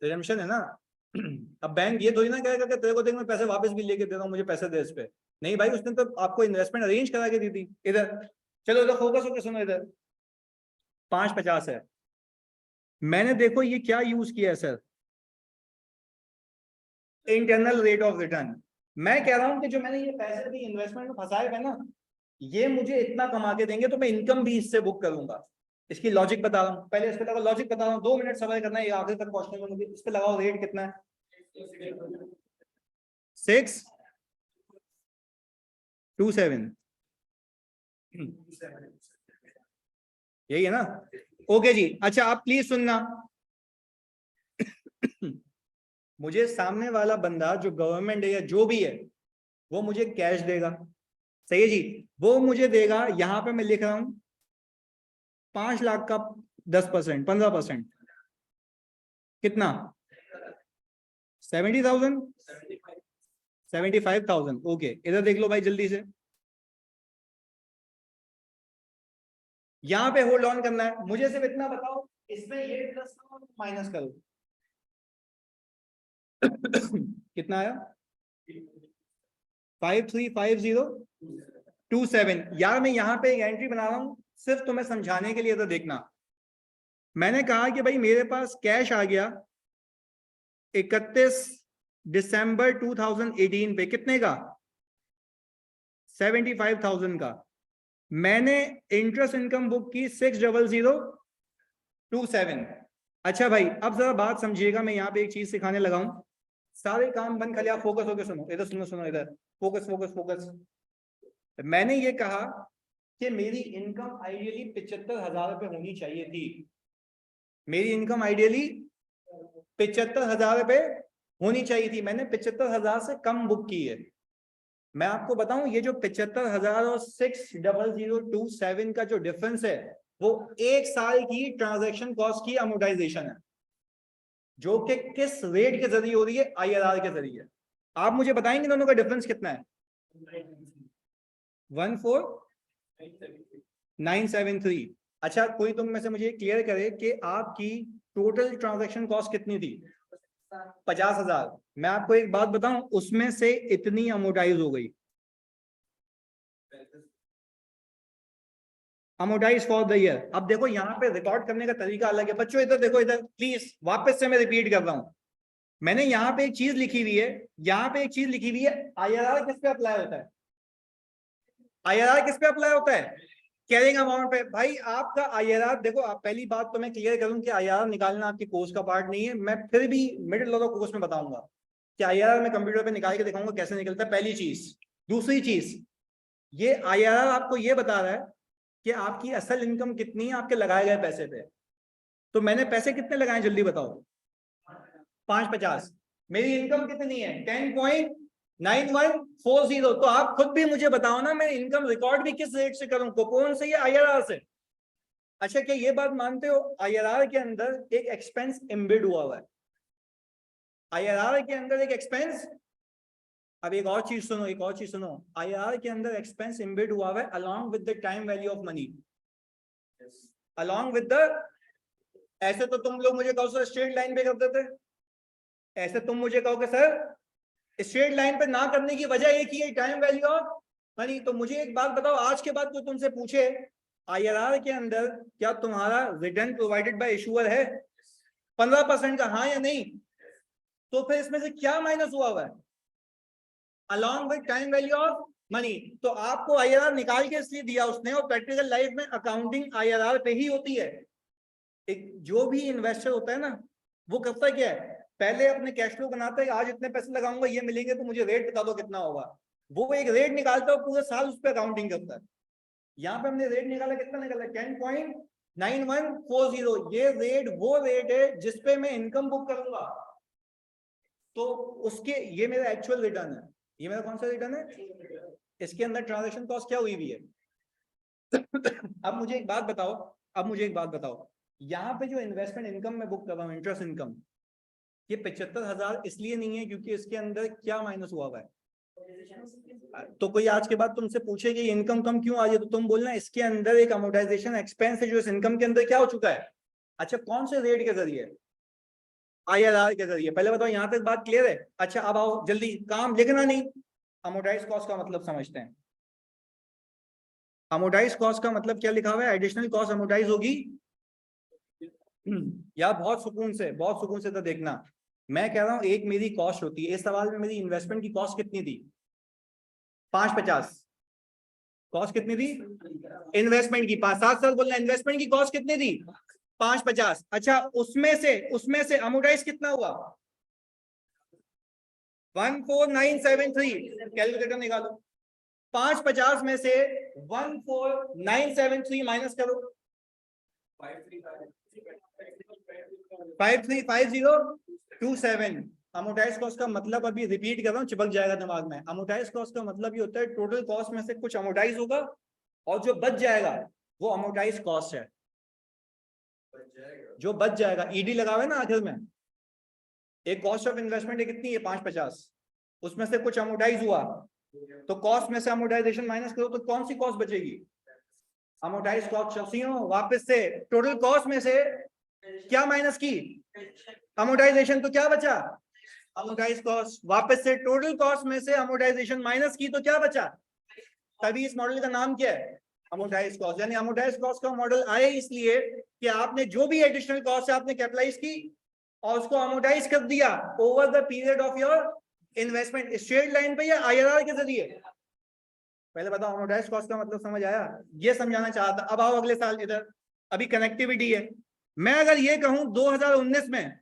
Speaker 1: रिडेम्पशन है ना। अब बैंक ये थोड़ी ना कहेगा कि तेरे को देख मैं पैसे वापस भी लेके दे रहा हूँ, मुझे पैसे दे इस पे। नहीं भाई, उसने तो आपको इन्वेस्टमेंट अरेंज करा के दी थी। इधर चलो, इधर फोकस होकर सुनो। इधर 550 है। मैंने देखो ये क्या यूज किया है sir, internal rate of return. मैं कह रहा हूं कि जो मैंने ये पैसे भी इन्वेस्टमेंट में फंसाए हुए ना, ये मुझे इतना कमा के देंगे तो मैं इनकम भी इससे बुक करूंगा। इसकी लॉजिक बता रहा हूँ, पहले इस पे लगाओ, लॉजिक बता रहा हूँ, 2 मिनट समय करना है ये आखिर तक पहुंचने में। मुझे इस पे लगाओ, रेट कितना है? 627। यही है ना? ओके जी। अच्छा, आप प्लीज सुनना। मुझे सामने वाला बंदा जो गवर्नमेंट है या जो भी है, वो मुझे कैश देगा। सही है जी। वो मुझे देगा, यहां पे मैं लिख रहा हूं 5 लाख का 10%, 15%, कितना? 70,000, 75,000। ओके, इधर देख लो भाई जल्दी से, यहां पे होल्ड ऑन करना है। मुझे सिर्फ इतना बताओ, इसमें ये प्लस माइनस करो कितना आया? 535027। यार मैं यहाँ पे एक एंट्री बना रहा हूँ सिर्फ तुम्हें समझाने के लिए, तो देखना। मैंने कहा कि भाई मेरे पास कैश आ गया 31 दिसंबर 2018 पे, कितने का? 75,000 का। मैंने इंटरेस्ट इनकम बुक की 60027। अच्छा भाई, अब जरा बात समझिएगा, मैं यहाँ पे एक चीज सिखाने लगा हूँ। सारे काम बंद कर लिया, फोकस होकर सुनो, इधर सुनो, सुनो इधर, फोकस फोकस फोकस। मैंने ये कहा कि मेरी इनकम आइडियली 75,000 रुपए होनी चाहिए थी। मेरी इनकम आइडियली 75,000 रुपए होनी चाहिए थी। मैंने 75,000 से कम बुक की है। मैं आपको बताऊं, ये जो 75,000 और 60027 का जो डिफरेंस है, वो 1 साल की ट्रांजैक्शन कॉस्ट की अमोर्टाइजेशन है, जो कि किस रेट के जरिए हो रही है? IRR के जरिए। आप मुझे बताएंगे दोनों का डिफरेंस कितना है? 14,973। अच्छा, कोई तुम में से मुझे क्लियर करे कि आपकी टोटल ट्रांजैक्शन कॉस्ट कितनी थी? 50,000। मैं आपको एक बात बताऊं, उसमें से इतनी अमोर्टाइज हो गई, अमोर्टाइज फॉर द ईयर। अब देखो यहाँ पे रिकॉर्ड करने का तरीका अलग है बच्चों, इधर देखो, इधर प्लीज, वापस से मैं रिपीट कर रहा हूं। मैंने यहाँ पे एक चीज लिखी हुई है, यहाँ पे एक चीज लिखी हुई है, IRR किस पे अप्लाई होता है? IRR किस पे अप्लाई होता है? कैरिंग अमाउंट पे। भाई आपका IRR देखो, आप पहली बात तो मैं क्लियर करूं कि IRR निकालना आपके कोर्स का पार्ट नहीं है। मैं फिर भी मिडिल ऑफ द कोर्स में बताऊंगा कि IRR मैं कंप्यूटर पे निकाल के दिखाऊंगा कैसे निकलता है, पहली चीज। दूसरी चीज, ये IRR आपको ये बता रहा है कि आपकी असल इनकम कितनी है आपके लगाए गए पैसे पे। तो मैंने पैसे कितने लगाए जल्दी बताओ? 550। मेरी इनकम कितनी है? 10.9140। तो आप खुद भी मुझे बताओ ना, मैं इनकम रिकॉर्ड भी किस रेट से करूं, कूपन से या IRR से? अच्छा, क्या ये बात मानते हो IRR के अंदर एक एक्सपेंस एम्बेड हुआ है? IRR के अंदर एक एक्सपेंस, अब एक और चीज सुनो, एक और चीज सुनो, IRR के अंदर एक्सपेंस एम्बेड हुआ है along with the time value of money, along with the. ऐसे तो तुम लोग मुझे कहो सर स्ट्रेट लाइन पे कर देते, ऐसे तुम मुझे कहोगे सर स्ट्रेट लाइन पे ना करने की वजह एक ही है, टाइम वैल्यू ऑफ मनी। तो मुझे एक बात बताओ, आज के बाद कोई तुमसे पूछे IRR के अंदर क्या तुम्हारा रिटर्न प्रोवाइडेड बाय इशूअर है 15% का, हाँ या नहीं? तो फिर इसमें से क्या माइनस हुआ है? Along with time value of money. तो आपको IRR निकाल के इसलिए दिया उसने, और प्रैक्टिकल लाइफ में अकाउंटिंग IRR पे ही होती है। एक जो भी इन्वेस्टर होता है ना, वो करता क्या है, पहले अपने कैश फ्लो बनाता है, आज इतने पैसे लगाऊंगा ये मिलेंगे, तो मुझे रेट बता दो कितना होगा। वो एक रेट निकालता है, पूरे साल उस पर अकाउंटिंग करता है। यहाँ पे हमने रेट निकाला, कितना निकाला? 10.9140। ये रेट वो रेट है जिसपे मैं इनकम बुक करूंगा, तो उसके, ये मेरा एक्चुअल रिटर्न है। ये मेरा कौन सा रिटर्न है? इसके अंदर ट्रांजेक्शन कॉस्ट क्या हुई है? अब मुझे एक बात बताओ, अब मुझे एक बात बताओ, यहाँ पे जो इन्वेस्टमेंट इनकम में बुक कर रहा हूँ, इंटरेस्ट इनकम, ये 75,000 इसलिए नहीं है क्योंकि इसके अंदर क्या माइनस हुआ है? तो कोई आज के बाद तुमसे पूछे कि इनकम कम क्यों आ रही है, तो तुम बोलना इसके अंदर एक अमोर्टाइजेशन एक्सपेंस है जो इस इनकम के अंदर क्या हो चुका है। अच्छा, कौन से रेट के जरिए? IRR के जरिए। पहले बताओ यहाँ तक बात क्लियर है? अच्छा, अब आओ जल्दी, काम लिखना नहीं, अमोर्टाइज कॉस्ट का मतलब समझते हैं। अमोर्टाइज कॉस्ट का मतलब क्या लिखा हुआ है? एडिशनल कॉस्ट अमोर्टाइज होगी। यार बहुत सुकून से तो देखना, मैं कह रहा हूं एक मेरी कॉस्ट होती है, इस सवाल में मेरी इन्वेस्टमेंट की कॉस्ट कितनी थी? 550। कॉस्ट कितनी थी इन्वेस्टमेंट की? 5 7 साल बोलना, इन्वेस्टमेंट की कॉस्ट कितनी थी? 550। अच्छा, उसमें से अमोर्टाइज कितना हुआ? 14973। कैलकुलेटर निकालो, 550 में से 14973 माइनस करो, 535027। अमोर्टाइज कॉस्ट का मतलब, अभी रिपीट कर रहा हूँ, चिपक जाएगा दिमाग में। अमोर्टाइज कॉस्ट का मतलब ये होता है टोटल कॉस्ट में से कुछ अमोर्टाइज होगा और जो बच जाएगा वो अमोर्टाइज कॉस्ट है। जो बच जाएगा, ईडी लगा हुआ है ना आखिर में, एक कॉस्ट ऑफ इन्वेस्टमेंट कितनी है 550, उसमें से कुछ अमोर्टाइज हुआ तो कॉस्ट में से अमोर्टाइजेशन माइनस करो तो कौन सी कॉस्ट बचेगी? Amortise cost. वापस से टोटल कॉस्ट में से क्या माइनस की? अमोर्टाइजेशन। तो क्या बचा? Amortise cost. वापस से टोटल कॉस्ट में से अमोर्टाइजेशन माइनस की तो क्या बचा? तभी इस मॉडल का नाम क्या है? Amortise cost. यानी अमोर्टाइज कॉस्ट का मॉडल आए इसलिए कि आपने जो भी एडिशनल कॉस्ट है आपने कैपिटलाइज की और उसको अमोर्टाइज कर दिया over the period of your investment, straight line पे या आईआरआर के जरिए। पहले बताओ अमोर्टाइज कॉस्ट का मतलब समझ आया? ये समझाना चाहा था। अब आओ अगले साल इधर, अभी कनेक्टिविटी है। मैं अगर ये कहूं 2019 में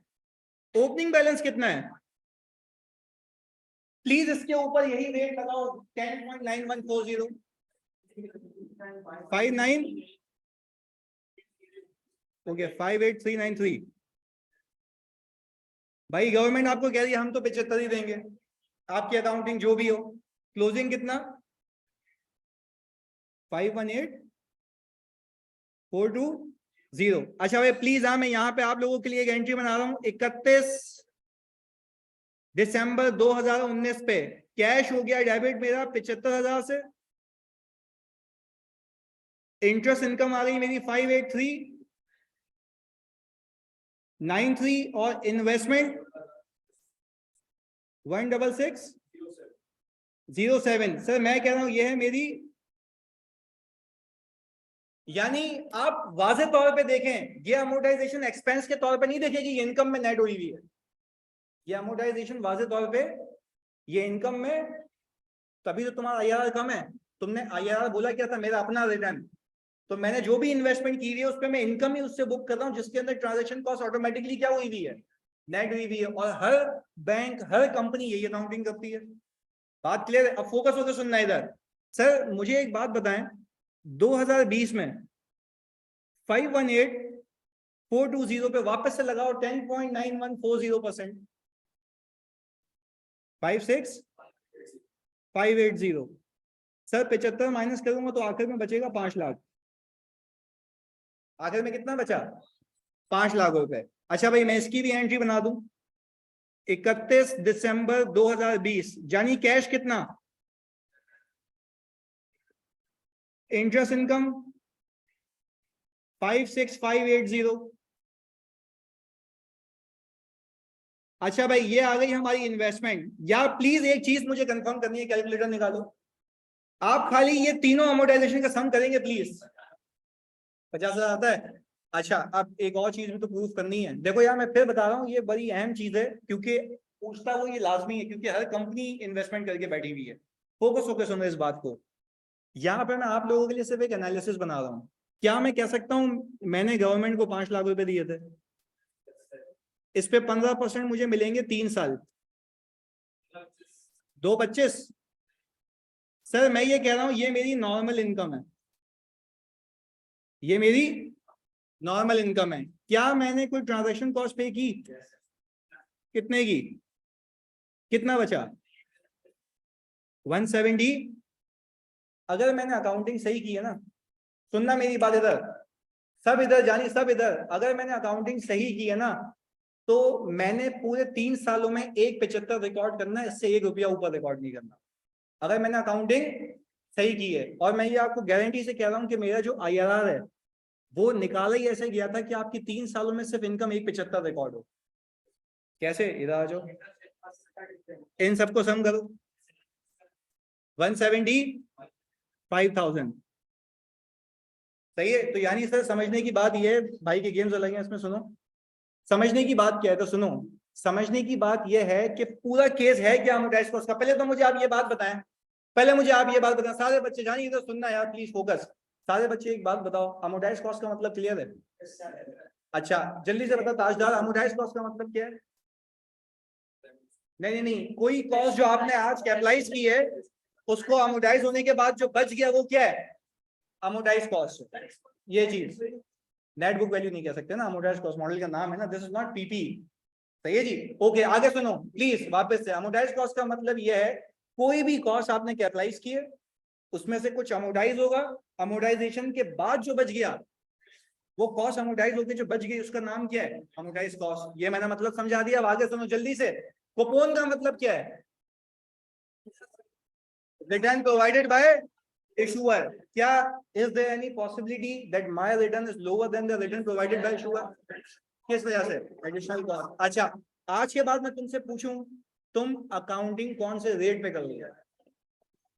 Speaker 1: ओपनिंग बैलेंस कितना है, प्लीज इसके ऊपर यही रेट लगाओ 10.9140 59 ओके 58393। भाई गवर्नमेंट आपको कह रही है हम तो 75 ही देंगे, आपकी अकाउंटिंग जो भी हो। क्लोजिंग कितना? 518,420। अच्छा भाई प्लीज, हाँ मैं यहाँ पे आप लोगों के लिए एक एंट्री बना रहा हूँ। 31 दिसंबर 2019 पे कैश हो गया डेबिट मेरा 75,000 से, इंटरेस्ट इनकम आ गई मेरी 58393 और इन्वेस्टमेंट 16607। सर मैं कह रहा हूं ये है मेरी, यानी आप वाज़े तौर पे देखें, ये अमोर्टाइजेशन एक्सपेंस के तौर पे नहीं देखेगी, ये इनकम में नेट हुई हुई है। ये अमोर्टाइजेशन वाज़े तौर पे ये इनकम में, तभी तो तुम्हारा आईआरआर कम है। तुमने आईआरआर बोला क्या था? मेरा अपना रिटर्न। तो मैंने जो भी इन्वेस्टमेंट की हुई है उस पर मैं इनकम ही उससे बुक कर रहा हूँ जिसके अंदर ट्रांजैक्शन कॉस्ट ऑटोमेटिकली क्या हुई हुई है? नेट हुई हुई है। और हर बैंक हर कंपनी यही अकाउंटिंग करती है। बात क्लियर है? अब फोकस होकर सुनना इधर। सर मुझे एक बात बताएं, 2020 में 518,420 पे वापस से लगाओ 10.9140%, 56,580। सर 75 माइनस करूंगा तो आखिर में बचेगा 5 लाख। आखिर में कितना बचा? 5 लाख रुपए। अच्छा भाई मैं इसकी भी एंट्री बना दूं, 31 दिसंबर 2020, यानी कैश कितना? Interest income 56580। अच्छा भाई ये आ गई हमारी इन्वेस्टमेंट। या प्लीज एक चीज मुझे कंफर्म करनी है, कैलकुलेटर निकालो आप, खाली ये तीनों अमोर्टाइजेशन का सम करेंगे प्लीज। 50,000 आता है? अच्छा अब एक और चीज भी तो प्रूफ करनी है। देखो यार मैं फिर बता रहा हूँ ये बड़ी अहम चीज है, क्योंकि पूछता वो ये लाजमी है, क्योंकि हर कंपनी इन्वेस्टमेंट करके बैठी हुई है। फोकस होकर सुनो इस बात को। यहाँ पे मैं आप लोगों के लिए सिर्फ एक एनालिसिस बना रहा हूँ। क्या मैं कह सकता हूँ मैंने गवर्नमेंट को 5 लाख रुपए दिए थे, इस पे 15% मुझे मिलेंगे 3 साल, 225। सर मैं ये कह रहा हूँ ये मेरी नॉर्मल इनकम है, ये मेरी नॉर्मल इनकम है। क्या मैंने कोई ट्रांजैक्शन कॉस्ट पे की? कितने की? कितना बचा? 170। अगर मैंने अकाउंटिंग सही की है ना, सुनना मेरी बात इधर, सब इधर जानी, सब इधर। अगर मैंने अकाउंटिंग सही की है ना, तो मैंने पूरे 3 सालों में 175 रिकॉर्ड करना है, इससे 1 रुपया ऊपर रिकॉर्ड नहीं करना, अगर मैंने अकाउंटिंग सही की है। और मैं ये आपको गारंटी से कह रहा हूं कि मेरा जो आईआरआर है वो निकाला ही ऐसे गया था कि आपकी 3 सालों में सिर्फ इनकम 175 रिकॉर्ड हो। कैसे? इधर आ जाओ, इन सबको सम करो, 175,000। सही है? तो यानी सर समझने की बात ये है, भाई के गेम्स अलग हैं इसमें, सुनो समझने की बात क्या है। तो सुनो, समझने की बात यह है कि पूरा केस है क्या अमोर्टाइज कॉस्ट का। पहले तो मुझे आप ये बात बताएं, पहले मुझे आप ये बात बताएं, सारे बच्चे जानिए इधर सुनना यार प्लीज फोकस। सारे बच्चे एक बात बताओ, अमोर्टाइज कॉस्ट का मतलब क्लियर है? अच्छा जल्दी से बताओ ताजदार, अमोर्टाइज कॉस्ट का मतलब क्या है? नहीं नहीं नहीं, कोई कॉस्ट जो आपने आज कैपिटलाइज की है उसको अमोर्टाइज होने के बाद जो बच गया वो क्या है? Amortise cost. ये चीज नेट बुक वैल्यू नहीं कह सकते ना, अमोर्टाइज कॉस्ट मॉडल का नाम है ना, दिस इज नॉट पीपी। सही है जी। ओके आगे सुनो प्लीज वापस से। अमोर्टाइज कॉस्ट का मतलब यह है कोई भी कॉस्ट आपने कैपिटलाइज किए, उसमें से कुछ अमोर्टाइज होगा, अमोर्टाइजेशन के बाद जो बच गया वो कॉस्ट अमोर्टाइज होकर जो बच गई उसका नाम क्या है? Amortise cost. ये मैंने मतलब समझा दिया। अब आगे सुनो जल्दी से। कूपन का मतलब क्या है? Return provided bye issuer. क्या is there any possibility that my return is lower than the return provided by issuer? किस वजह से? Additional cost. अच्छा आज के बाद मैं तुमसे पूछूं तुम अकाउंटिंग कौन से रेट पे करोगे?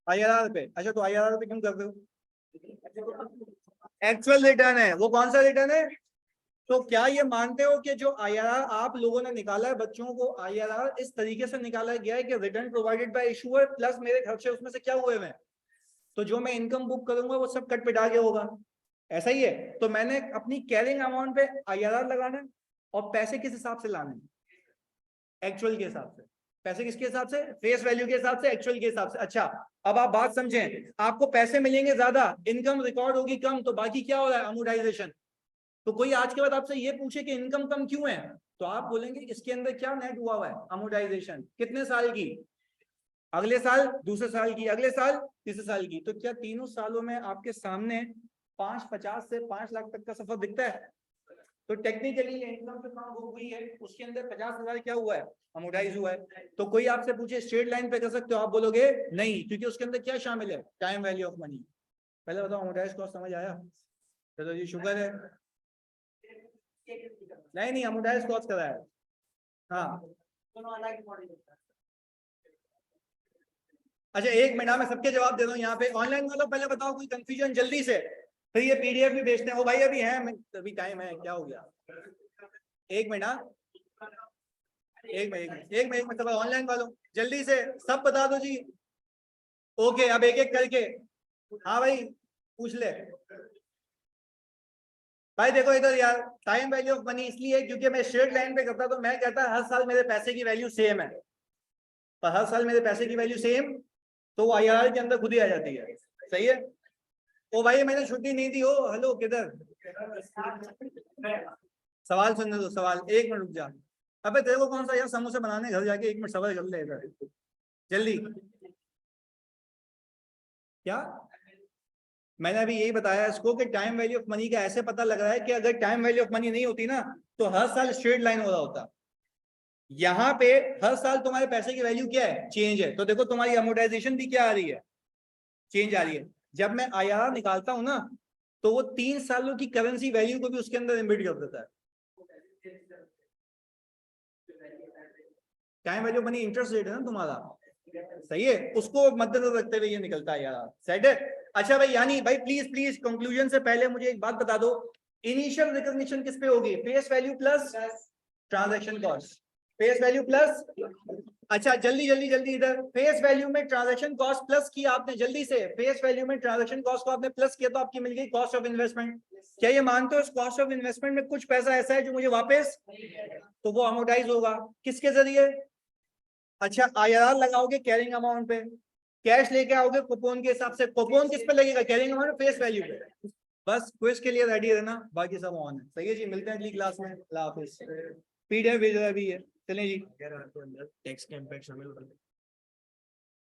Speaker 1: आईआरआर पे। अच्छा तो आईआरआर पे क्यों कर रहे हो? एक्चुअल रिटर्न है। वो कौन सा रिटर्न है? तो क्या ये मानते हो कि जो आईआरआर आप लोगों ने निकाला है, बच्चों को आईआरआर इस तरीके से निकाला गया है कि return provided bye issuer plus मेरे खर्चे उसमें से क्या हुए हैं, तो जो मैं इनकम बुक करूंगा वो सब कट पिटा के होगा, ऐसा ही है? तो मैंने अपनी कैरिंग अमाउंट पे आईआरआर लगाना है और पैसे किस हिसाब से लाने हैं? एक्चुअल के हिसाब से। पैसे किसके हिसाब से? फेस वैल्यू के हिसाब से, एक्चुअल के हिसाब से। अच्छा अब आप बात समझें, आपको पैसे मिलेंगे ज्यादा, इनकम रिकॉर्ड होगी कम, तो बाकी क्या हो रहा है? अमोर्टाइजेशन। तो कोई आज के बाद आपसे ये पूछे कि इनकम कम क्यों है, तो आप बोलेंगे इसके अंदर क्या नेट हुआ है? अमोर्टाइजेशन। कितने साल की? अगले साल, दूसरे साल की, अगले साल, तीसरे साल की। तो क्या तीनों सालों में आपके सामने 550 से 5 लाख तक का सफर दिखता है? तो टेक्निकली इनकम जो काम बुक हुई है उसके अंदर 50,000 क्या हुआ है? अमोर्टाइज हुआ है। तो कोई आपसे पूछे स्ट्रेट लाइन पे कर सकते हो, आप बोलोगे नहीं, क्योंकि उसके अंदर क्या शामिल है? Time value of money. पहले बताओ अमोर्टाइज कॉस्ट समझ आया? चलो जी शुक्र है। नहीं अमोर्टाइज कॉस्ट करा है। हाँ अच्छा एक मिनट में सबके जवाब दे दो यहाँ पे। ऑनलाइन वालों पहले बताओ कोई कंफ्यूजन जल्दी से, फिर ये पीडीएफ भी भेजते हैं। वो भाई अभी है, अभी टाइम है, क्या हो गया? एक मिनट, एक मिनट मतलब ऑनलाइन वालों जल्दी से सब बता दो जी। ओके अब एक एक करके। हाँ भाई पूछ ले। भाई देखो इधर यार, टाइम वैल्यू ऑफ मनी इसलिए क्योंकि मैं स्ट्रेट लाइन पे करता तो मैं कहता हर साल मेरे पैसे की वैल्यू सेम है, पर हर साल मेरे पैसे की वैल्यू सेम, तो वो आईआरआर के अंदर खुद ही आ जाती है। सही है? ओ भाई मैंने छुट्टी नहीं दी हो। हेलो किधर? सवाल सुनने दो, सवाल। एक मिनट रुक जा। अबे तेरे को कौन सा यार समोसे बनाने घर जाके, एक मिनट सवाल कर ले इधर जल्दी। क्या मैंने अभी यही बताया इसको कि टाइम वैल्यू ऑफ मनी का ऐसे पता लग रहा है कि अगर टाइम वैल्यू ऑफ मनी नहीं होती ना तो हर साल स्ट्रेट लाइन हो रहा होता। यहाँ पे हर साल तुम्हारे पैसे की वैल्यू क्या है? चेंज है। तो देखो तुम्हारी अमोर्टाइजेशन भी क्या आ रही है? चेंज आ रही है। जब मैं आईआरआर निकालता हूं ना तो वो 3 सालों की करेंसी वैल्यू को भी उसके अंदर एम्बेड कर देता है। Time value money interest rate है ना तुम्हारा, सही है? उसको मद्देनजर रखते हुए ये निकलता है यार। सेट है? अच्छा भाई यानी भाई प्लीज प्लीज कंक्लूजन से पहले मुझे एक बात बता दो, इनिशियल रिकॉग्निशन किस पे होगी? Face value plus transaction cost. Face value plus, अच्छा जल्दी जल्दी जल्दी इधर, फेस वैल्यू में ट्रांजैक्शन कॉस्ट प्लस की आपने, जल्दी से। फेस वैल्यू में ट्रांजैक्शन कॉस्ट को आपने प्लस किया तो आपकी मिल गई कॉस्ट ऑफ इन्वेस्टमेंट। क्या ये मानते हो इस कॉस्ट ऑफ इन्वेस्टमेंट में कुछ पैसा ऐसा है जो मुझे वापस, तो वो अमोर्टाइज होगा किसके जरिए? अच्छा आईआरआर लगाओगे कैरिंग अमाउंट पे, कैश लेके आओगे कूपन के हिसाब से। कूपन किस पे लगेगा? कैरिंग अमाउंट, फेस वैल्यू पे। बस क्विज के लिए रेडी रहना, बाकी सब ऑन है। सही है जी, मिलते हैं अगली क्लास में। अल्लाह हाफिज। पीडीएफ भेज रहा है अभी है, चलें जी। टैक्स के इम्पैक्ट शामिल